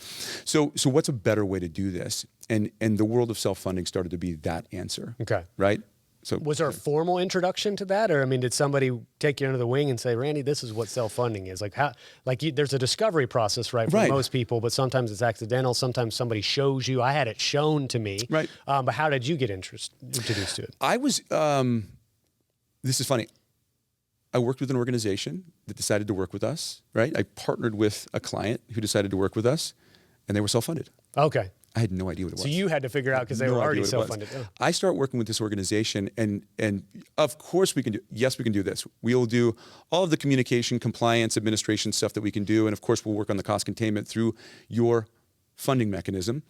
So what's a better way to do this? And the world of self-funding started to be that answer. Okay. Right? So was there a formal introduction to that? Or, did somebody take you under the wing and say, Randy, this is what self-funding is? There's a discovery process, right, for most people, but sometimes it's accidental. Sometimes somebody shows you. I had it shown to me. Right. But how did you get introduced to it? I was, this is funny. I worked with an organization that decided to work with us, right? I partnered with a client who decided to work with us, and they were self-funded. Okay. I had no idea what it was. So you had to figure out because they were already self-funded. Oh. I start working with this organization, and of course we can do this. We'll do all of the communication, compliance, administration stuff that we can do, and of course we'll work on the cost containment through your funding mechanism.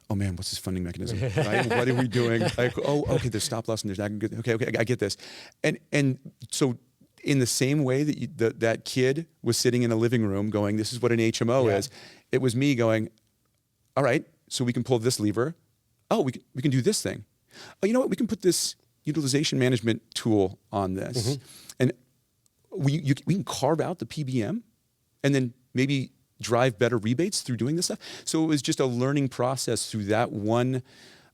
Oh man, what's this funding mechanism? Right? What are we doing? Okay, there's stop loss and there's not good. Okay, I get this. And so in the same way that that kid was sitting in a living room going, this is what an HMO is, it was me going, all right, so we can pull this lever. Oh, we can do this thing. Oh, you know what? We can put this utilization management tool on this. And we can carve out the PBM and then maybe drive better rebates through doing this stuff. So it was just a learning process through that one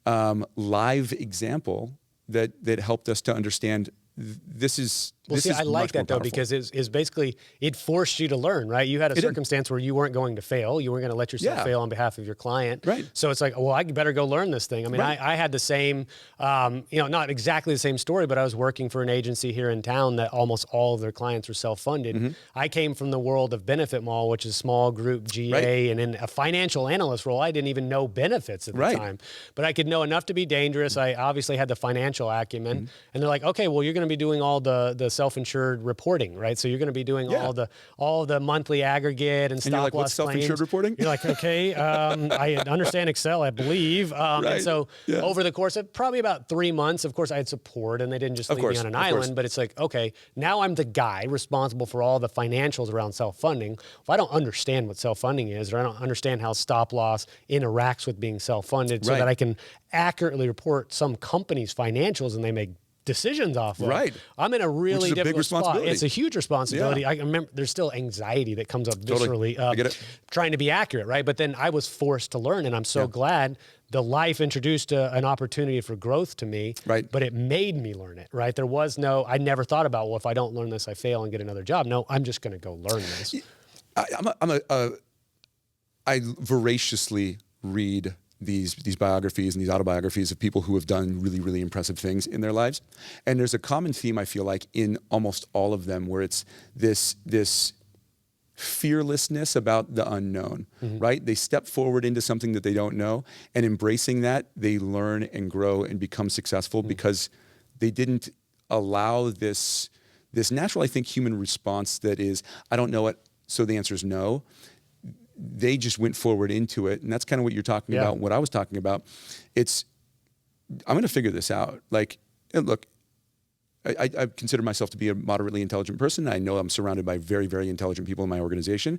live example that helped us to understand this is. Well, see, I like that though, because it's basically, it forced you to learn, right? You had a circumstance where you weren't going to fail. You weren't going to let yourself fail on behalf of your client. Right. So it's like, well, I better go learn this thing. I had the same, not exactly the same story, but I was working for an agency here in town that almost all of their clients were self-funded. I came from the world of Benefit Mall, which is small group GA, and in a financial analyst role, I didn't even know benefits at the time. But I could know enough to be dangerous. I obviously had the financial acumen. And they're like, okay, well, you're going to be doing all the self-insured reporting, right? So you're going to be doing all the monthly aggregate and stop you're like, loss what's self-insured reporting? You're like, okay, I understand Excel, I believe. And so over the course of probably about 3 months, of course, I had support, and they didn't just leave me on an island. But it's like, okay, now I'm the guy responsible for all the financials around self-funding. If I don't understand what self-funding is, or I don't understand how stop loss interacts with being self-funded, so that I can accurately report some company's financials and they make decisions off of. Right. I'm in a really difficult spot. It's a huge responsibility. Yeah. I remember there's still anxiety that comes up viscerally, I get it. trying to be accurate, right? But then I was forced to learn, and I'm so glad the life introduced an opportunity for growth to me, right? But it made me learn it, right? There was no, I never thought about, well, if I don't learn this, I fail and get another job. No, I'm just going to go learn this. I voraciously read these biographies and these autobiographies of people who have done really, really impressive things in their lives. And there's a common theme, I feel like, in almost all of them, where it's this fearlessness about the unknown, right? They step forward into something that they don't know, and embracing that, they learn and grow and become successful because they didn't allow this natural, I think, human response that is, I don't know it, so the answer is no. They just went forward into it. And that's kind of what you're talking about, what I was talking about. It's, I'm going to figure this out. Like, look, I consider myself to be a moderately intelligent person. I know I'm surrounded by very, very intelligent people in my organization.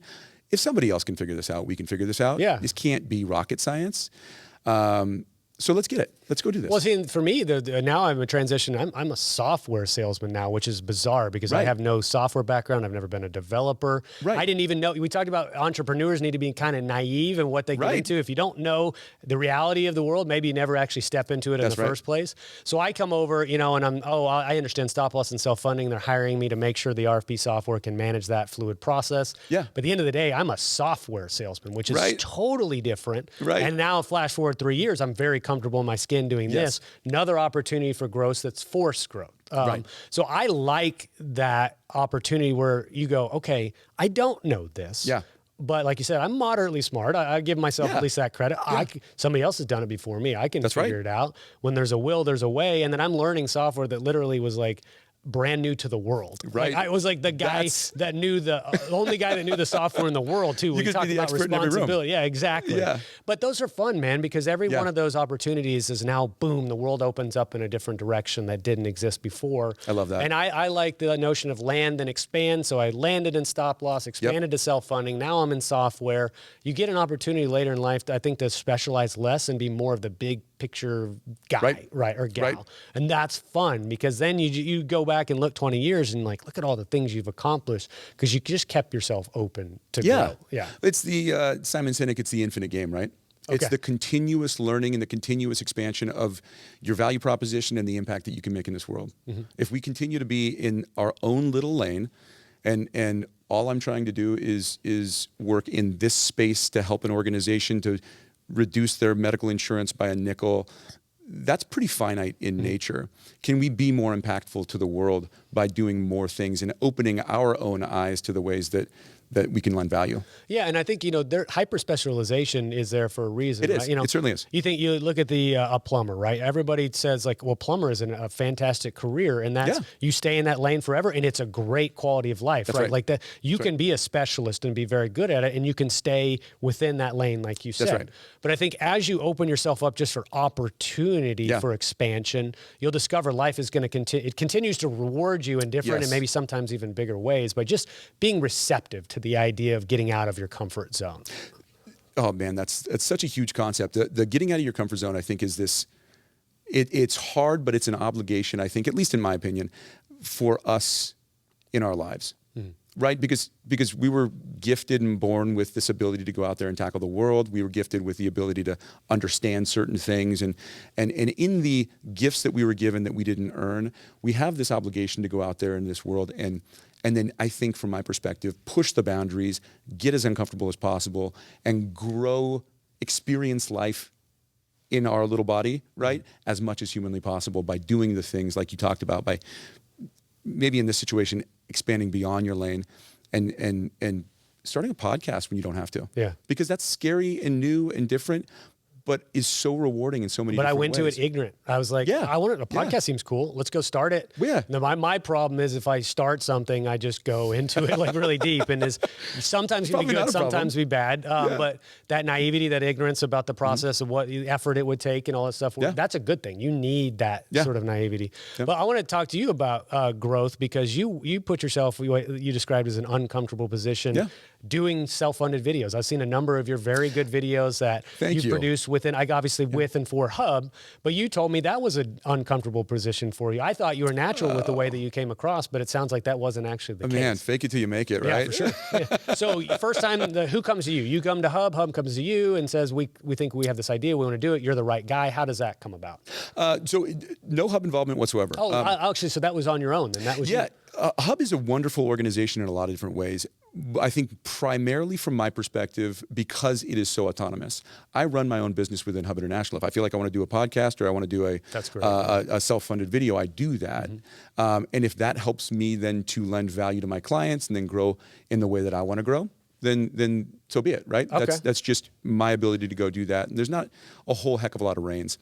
If somebody else can figure this out, we can figure this out. This can't be rocket science. So let's get it. Let's go do this. Well, see, for me, now I'm a transition. I'm a software salesman now, which is bizarre because I have no software background. I've never been a developer. I didn't even know. We talked about entrepreneurs need to be kind of naive in what they get into. If you don't know the reality of the world, maybe you never actually step into it in the first place. So I come over, and I understand stop loss and self-funding. They're hiring me to make sure the RFP software can manage that fluid process. But at the end of the day, I'm a software salesman, which is totally different. And now, flash forward 3 years, I'm very comfortable in my skin doing this. Another opportunity for growth that's forced growth. So I like that opportunity where you go, okay, I don't know this. But like you said, I'm moderately smart. I give myself at least that credit. Somebody else has done it before me. I can figure it out. When there's a will, there's a way. And then I'm learning software that literally was like brand new to the world. Like, I was like the guy that knew the only guy that knew the software in the world too. We talk about responsibility. Yeah, exactly. But those are fun, man, because every one of those opportunities is now, boom, the world opens up in a different direction that didn't exist before. I love that. And I like the notion of land and expand. So I landed in stop loss, expanded to self-funding. Now I'm in software. You get an opportunity later in life, I think, to specialize less and be more of the big picture guy, or gal. And that's fun because then you go back and look 20 years and like, look at all the things you've accomplished because you just kept yourself open to grow. It's the Simon Sinek, it's the infinite game, right? It's the continuous learning and the continuous expansion of your value proposition and the impact that you can make in this world. If we continue to be in our own little lane and all I'm trying to do is work in this space to help an organization to reduce their medical insurance by a nickel, that's pretty finite in nature. Can we be more impactful to the world by doing more things and opening our own eyes to the ways that we can lend value? Yeah, and I think, their hyper-specialization is there for a reason. It is. Right? It certainly is. You look at a plumber, right? Everybody says like, well, plumber is a fantastic career, and that's you stay in that lane forever, and it's a great quality of life, right? Like that, you can be a specialist and be very good at it, and you can stay within that lane, like you said. That's right. But I think as you open yourself up just for opportunity for expansion, you'll discover life is going to continue. It continues to reward you in different and maybe sometimes even bigger ways by just being receptive to the idea of getting out of your comfort zone. Oh man, that's such a huge concept. The getting out of your comfort zone, I think, is this. It's hard, but it's an obligation. I think, at least in my opinion, for us in our lives, right? Because we were gifted and born with this ability to go out there and tackle the world. We were gifted with the ability to understand certain things, and in the gifts that we were given that we didn't earn, we have this obligation to go out there in this world and then I think, from my perspective, push the boundaries, get as uncomfortable as possible, and grow, experience life in our little body, right, as much as humanly possible by doing the things like you talked about, by maybe in this situation, expanding beyond your lane and starting a podcast when you don't have to. Yeah. Because that's scary and new and different, but is so rewarding in so many different ways. But I went to it ignorant. I was like, I wanted a podcast seems cool. Let's go start it. Yeah. Now, my problem is if I start something, I just go into it like really deep, and is sometimes can be good, sometimes be bad. But that naivety, that ignorance about the process of what effort it would take and all that stuff, that's a good thing. You need that sort of naivety. Yeah. But I want to talk to you about growth, because you put yourself, you described as an uncomfortable position doing self-funded videos. I've seen a number of your very good videos that you've produced within, obviously with and for Hub, but you told me that was an uncomfortable position for you. I thought you were natural with the way that you came across, but it sounds like that wasn't actually the case. Man, fake it till you make it, right? Yeah, for sure. So first time, who comes to you? You come to Hub comes to you and says, we think we have this idea, we want to do it, you're the right guy. How does that come about? So no Hub involvement whatsoever. Oh, actually, so that was on your own then? That was Hub is a wonderful organization in a lot of different ways. I think primarily from my perspective, because it is so autonomous. I run my own business within Hub International. If I feel like I want to do a podcast or I want to do a self-funded video, I do that. And if that helps me then to lend value to my clients and then grow in the way that I want to grow, then so be it, right? Okay. That's just my ability to go do that. And there's not a whole heck of a lot of reins.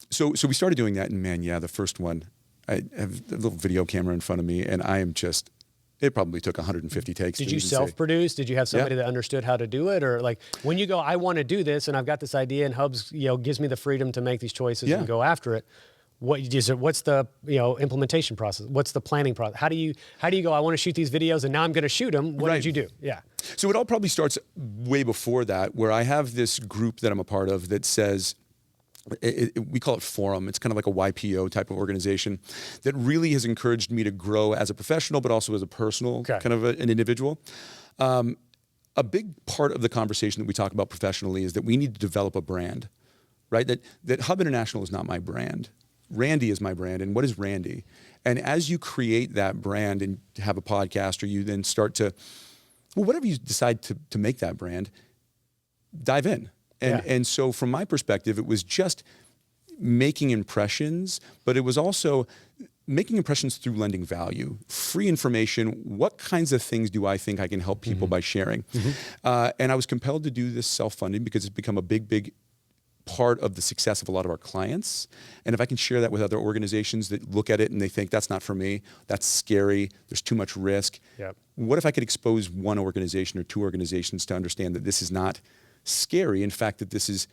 So we started doing that, and man, the first one, I have a little video camera in front of me, and I am just, it probably took 150 takes. Did you self-produce? Did you have somebody that understood how to do it? Or like when you go, I want to do this and I've got this idea and Hub's, gives me the freedom to make these choices and go after it. What's the implementation process? What's the planning process? How do you go, I want to shoot these videos and now I'm going to shoot them. What did you do? Yeah. So it all probably starts way before that, where I have this group that I'm a part of that says, we call it Forum. It's kind of like a YPO type of organization that really has encouraged me to grow as a professional, but also as a personal kind of an individual. A big part of the conversation that we talk about professionally is that we need to develop a brand, right? That Hub International is not my brand. Randy is my brand. And what is Randy? And as you create that brand and have a podcast, or you then start to, whatever you decide to make that brand, dive in. And so from my perspective, it was just making impressions, but it was also making impressions through lending value, free information. What kinds of things do I think I can help people by sharing? And I was compelled to do this self-funding because it's become a big part of the success of a lot of our clients. And if I can share that with other organizations that look at it and they think that's not for me, that's scary, there's too much risk. What if I could expose one organization or two organizations to understand that this is not scary, in fact, that this is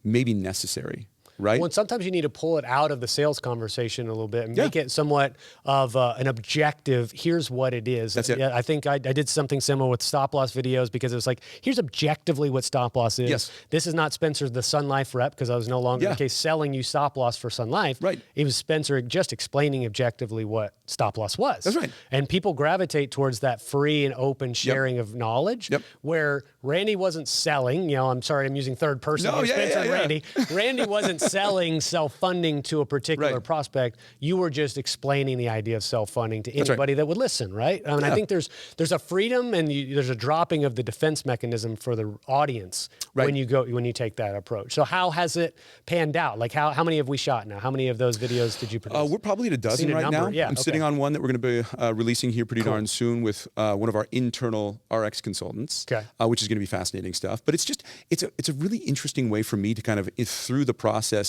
maybe necessary, right? Well, and sometimes you need to pull it out of the sales conversation a little bit and make it somewhat of an objective, here's what it is. That's it. Yeah, I think I did something similar with stop loss videos, because it was like, here's objectively what stop loss is. Yes. This is not Spencer the Sun Life rep, because I was no longer in the case selling you stop loss for Sun Life. Right. It was Spencer just explaining objectively what stop loss was. That's right. And people gravitate towards that free and open sharing of knowledge, where Randy wasn't selling, I'm sorry, I'm using third person. Spencer and Randy. Randy wasn't selling self-funding to a particular prospect. You were just explaining the idea of self-funding to anybody that would listen, right? I mean, I think there's a freedom and there's a dropping of the defense mechanism for the audience when you take that approach. So how has it panned out? Like how many have we shot now? How many of those videos did you produce? We're probably at a dozen right now. Yeah, I'm sitting on one that we're going to be releasing here pretty darn soon with one of our internal RX consultants, which is going to be fascinating stuff. But it's a really interesting way for me to kind of, through the process,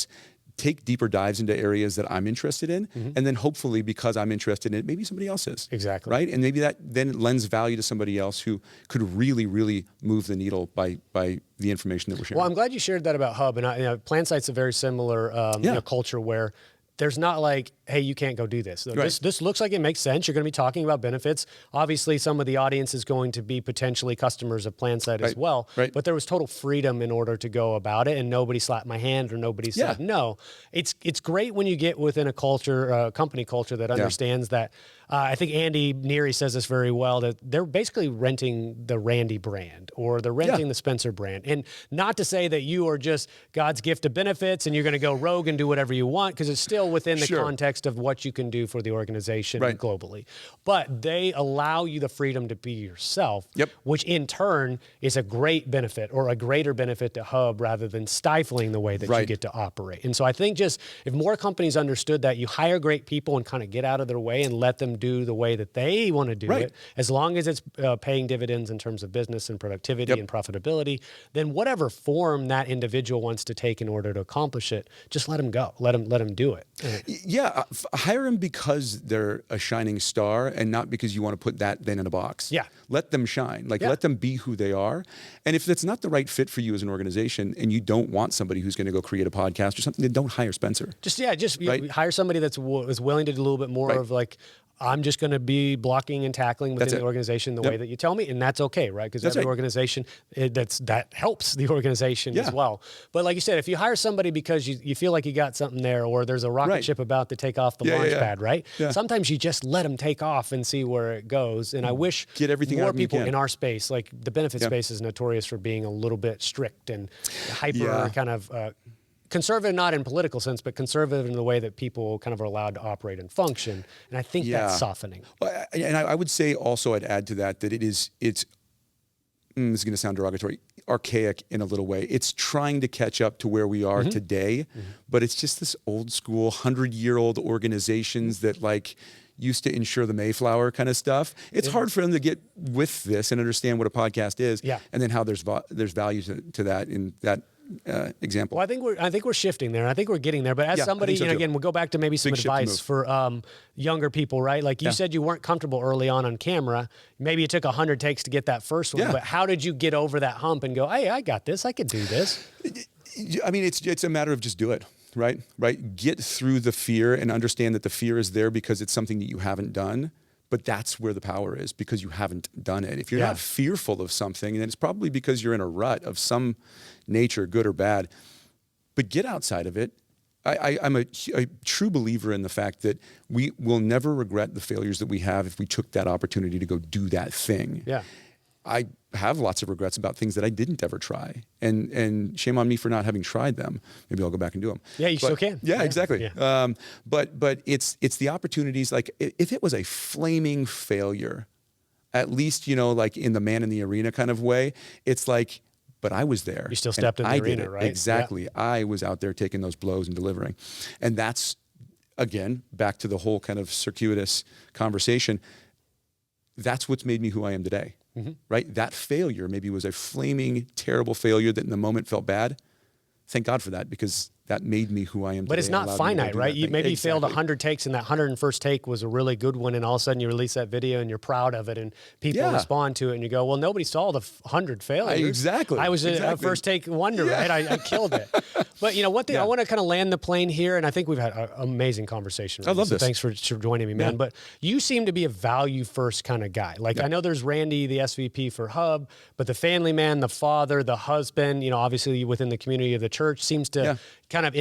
take deeper dives into areas that I'm interested in, and then hopefully, because I'm interested in it, maybe somebody else is. Exactly. Right? And maybe that then lends value to somebody else who could really, really move the needle by the information that we're sharing. Well, I'm glad you shared that about Hub. And PlanSite's a very similar culture where there's not like, hey, you can't go do this. This looks like it makes sense. You're going to be talking about benefits. Obviously, some of the audience is going to be potentially customers of PlanSite as well. But there was total freedom in order to go about it, and nobody slapped my hand or nobody said no. It's great when you get within a culture, company culture that understands that. I think Andy Neary says this very well, that they're basically renting the Randy brand, or they're renting the Spencer brand. And not to say that you are just God's gift of benefits and you're going to go rogue and do whatever you want, because it's still within the context context of what you can do for the organization globally. But they allow you the freedom to be yourself, which in turn is a great benefit, or a greater benefit to Hub, rather than stifling the way that you get to operate. And so I think just if more companies understood that, you hire great people and kind of get out of their way and let them do the way that they want to do it, as long as it's paying dividends in terms of business and productivity and profitability, then whatever form that individual wants to take in order to accomplish it, just let them go. Let them do it. Yeah, hire them because they're a shining star, and not because you want to put that then in a box. Yeah. Let them shine. Like, let them be who they are. And if it's not the right fit for you as an organization, and you don't want somebody who's going to go create a podcast or something, then don't hire Spencer. Just hire somebody that's is willing to do a little bit more of like, I'm just going to be blocking and tackling within the organization the way that you tell me, and that's okay, right? Because every organization, that helps the organization as well. But like you said, if you hire somebody because you feel like you got something there, or there's a rocket ship about to take off the launch pad, right? Yeah. Sometimes you just let them take off and see where it goes. And I wish more people in our space, like the benefit space is notorious for being a little bit strict and hyper kind of conservative, not in political sense, but conservative in the way that people kind of are allowed to operate and function. And I think that's softening. And I would say also, I'd add to that it's this is going to sound derogatory, archaic in a little way. It's trying to catch up to where we are today, but it's just this old school, 100-year-old organizations that like used to insure the Mayflower kind of stuff. It's hard for them to get with this and understand what a podcast is, and then how there's value to that in that example. Well, I think we're shifting there. I think we're getting there. But as somebody, again, we'll go back to maybe some advice for younger people, right? Like you said, you weren't comfortable early on camera. Maybe it took 100 takes to get that first one. But how did you get over that hump and go, hey, I got this. I could do this. I mean, it's a matter of just do it. Right? Get through the fear and understand that the fear is there because it's something that you haven't done. But that's where the power is, because you haven't done it. If you're not fearful of something, then it's probably because you're in a rut of some nature, good or bad. But get outside of it. I'm a true believer in the fact that we will never regret the failures that we have if we took that opportunity to go do that thing. Yeah. I have lots of regrets about things that I didn't ever try, and shame on me for not having tried them. Maybe I'll go back and do them. Yeah, you still can. Yeah, exactly. Yeah. But it's the opportunities. Like if it was a flaming failure, at least like in the man in the arena kind of way, it's like, but I was there. You still stepped in the arena, right? Exactly. Yeah. I was out there taking those blows and delivering, and that's again back to the whole kind of circuitous conversation. That's what's made me who I am today. Right? That failure maybe was a flaming, terrible failure that in the moment felt bad. Thank God for that, because that made me who I am today. But it's not finite, right? You failed 100 takes, and that 101st take was a really good one, and all of a sudden you release that video and you're proud of it, and people respond to it, and you go, well, nobody saw the 100 failures. Exactly. I was a first take wonder, right? I killed it. But one thing, I want to kind of land the plane here, and I think we've had an amazing conversation. I love this. Thanks for joining me, man. But you seem to be a value-first kind of guy. Like I know there's Randy, the SVP for Hub, but the family man, the father, the husband, obviously within the community of the church seems to kind of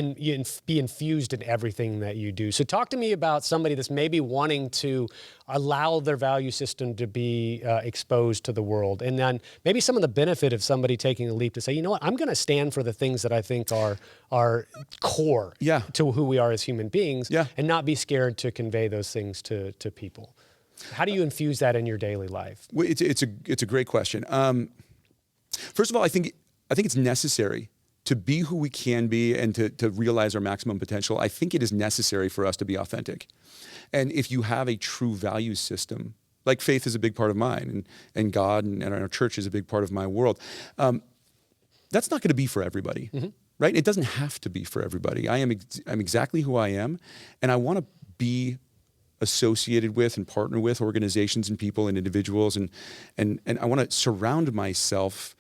be infused in everything that you do. So talk to me about somebody that's maybe wanting to allow their value system to be exposed to the world. And then maybe some of the benefit of somebody taking a leap to say, you know what, I'm going to stand for the things that I think are core to who we are as human beings and not be scared to convey those things to people. How do you infuse that in your daily life? Well, it's a great question. First of all, I think it's necessary to be who we can be and to realize our maximum potential. I think it is necessary for us to be authentic. And if you have a true value system, like faith is a big part of mine, and God and our church is a big part of my world, that's not going to be for everybody, right? It doesn't have to be for everybody. I'm exactly who I am, and I want to be associated with and partner with organizations and people and individuals, and I want to surround myself.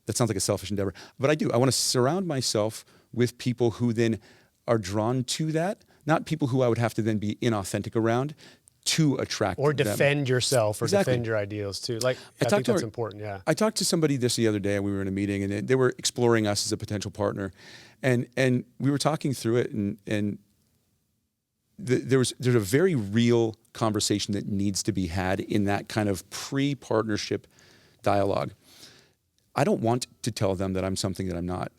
That sounds like a selfish endeavor, but I do. I want to surround myself with people who then are drawn to that, not people who I would have to then be inauthentic around to attract or defend them. Yourself or defend your ideals too. Like I think that's important. Yeah. I talked to somebody the other day. We were in a meeting, and they were exploring us as a potential partner, and we were talking through it, and there's a very real conversation that needs to be had in that kind of pre-partnership dialogue. I don't want to tell them that I'm something that I'm not.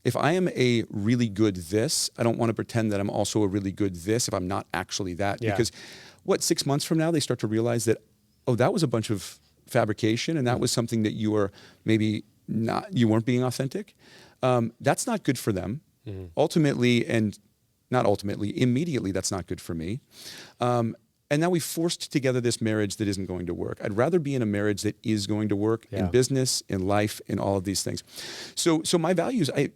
if I am a really good this, I don't want to pretend that I'm also a really good this if I'm not actually that. Yeah. Because 6 months from now, they start to realize that, oh, that was a bunch of fabrication and that was something that you were maybe not, you weren't being authentic. That's not good for them. Ultimately, and not ultimately, immediately, that's not good for me. And now we've forced together this marriage that isn't going to work. I'd rather be in a marriage that is going to work in business, in life, in all of these things. So my values, I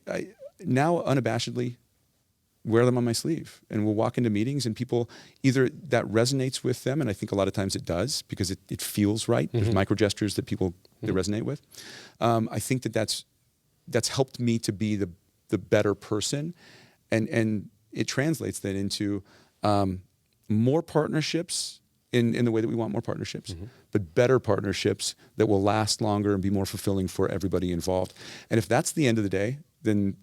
now unabashedly wear them on my sleeve, and we'll walk into meetings and people, either that resonates with them, and I think a lot of times it does because it feels right. There's micro gestures that people that resonate with. I think that's helped me to be the better person, and it translates then into more partnerships in the way that we want more partnerships, but better partnerships that will last longer and be more fulfilling for everybody involved. And if that's the end of the day, then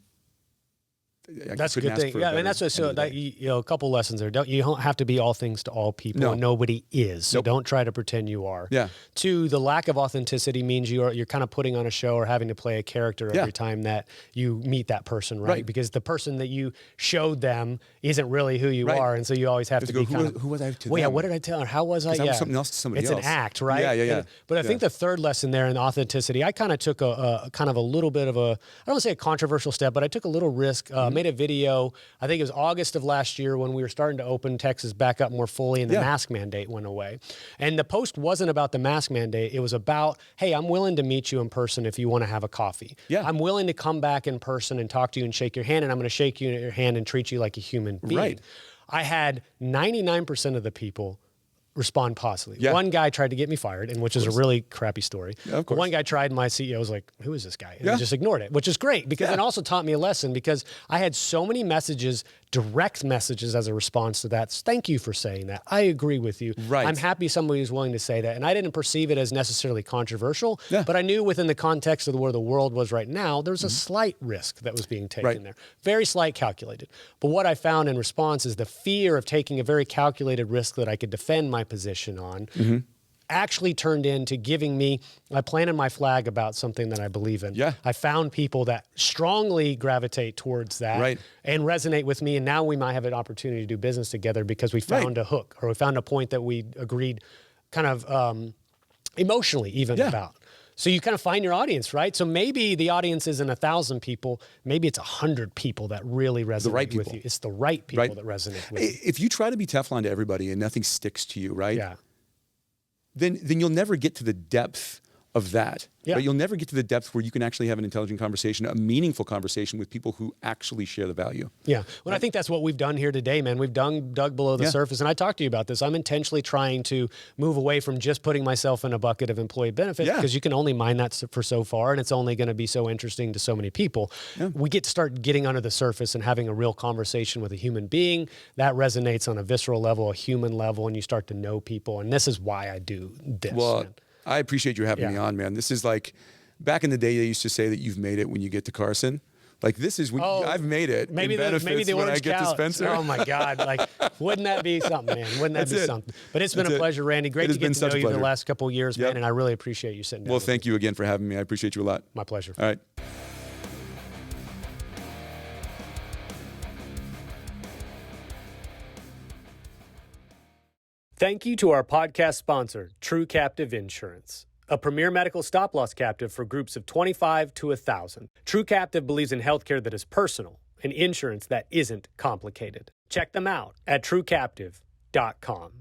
that's a good thing. Yeah, I mean, that's a couple lessons there. You don't have to be all things to all people. No. And nobody is. So don't try to pretend you are. Yeah. 2, the lack of authenticity means you're kind of putting on a show or having to play a character every time that you meet that person, right? Because the person that you showed them isn't really who you are, and so you always have to be who was I to them? Well, yeah, what did I tell her? How was I? I was something else to somebody else. It's an act, right? Yeah. But I think the third lesson there in authenticity, I kind of took a little bit of I don't want to say a controversial step, but I took a little risk, made a video. I think it was August of last year when we were starting to open Texas back up more fully and the mask mandate went away. And the post wasn't about the mask mandate. It was about, hey, I'm willing to meet you in person if you want to have a coffee. Yeah. I'm willing to come back in person and talk to you and shake your hand, and I'm going to shake you in your hand and treat you like a human being. Right. I had 99% of the people respond positively. Yeah. One guy tried to get me fired, and which is a really crappy story. Yeah, of course. One guy tried, and my CEO was like, who is this guy? And I just ignored it, which is great because it also taught me a lesson because I had so many messages, direct messages as a response to that. Thank you for saying that. I agree with you. Right. I'm happy somebody was willing to say that. And I didn't perceive it as necessarily controversial, but I knew within the context of where the world was right now, there was a slight risk that was being taken there. Very slight, calculated. But what I found in response is the fear of taking a very calculated risk that I could defend my position on actually turned into giving me, I planted my flag about something that I believe in. Yeah. I found people that strongly gravitate towards that and resonate with me. And now we might have an opportunity to do business together because we found a hook, or we found a point that we agreed kind of emotionally even about. So you kind of find your audience, right? So maybe the audience isn't 1,000 people. Maybe it's 100 people that really resonate with you. It's the right people that resonate with you. If you try to be Teflon to everybody and nothing sticks to you, right? Yeah. Then you'll never get to the depth of that. Yeah. But you'll never get to the depth where you can actually have an intelligent conversation, a meaningful conversation with people who actually share the value. Yeah. Well, I think that's what we've done here today, man. We've dug below the surface. And I talked to you about this. I'm intentionally trying to move away from just putting myself in a bucket of employee benefit because you can only mine that for so far, and it's only going to be so interesting to so many people. Yeah. We get to start getting under the surface and having a real conversation with a human being. That resonates on a visceral level, a human level, and you start to know people. And this is why I do this. Well, man. I appreciate you having me on, man. This is like, back in the day, they used to say that you've made it when you get to Carson. Like, this is when I've made it. Maybe the when I get to Spencer. Oh my God! Like, wouldn't that be something, man? Wouldn't that be something? But it's been a pleasure, Randy. Great to get to know you the last couple of years, man. And I really appreciate you sitting down. Well, thank you again for having me. I appreciate you a lot. My pleasure. All right. Thank you to our podcast sponsor, True Captive Insurance, a premier medical stop-loss captive for groups of 25 to 1,000. True Captive believes in healthcare that is personal and insurance that isn't complicated. Check them out at truecaptive.com.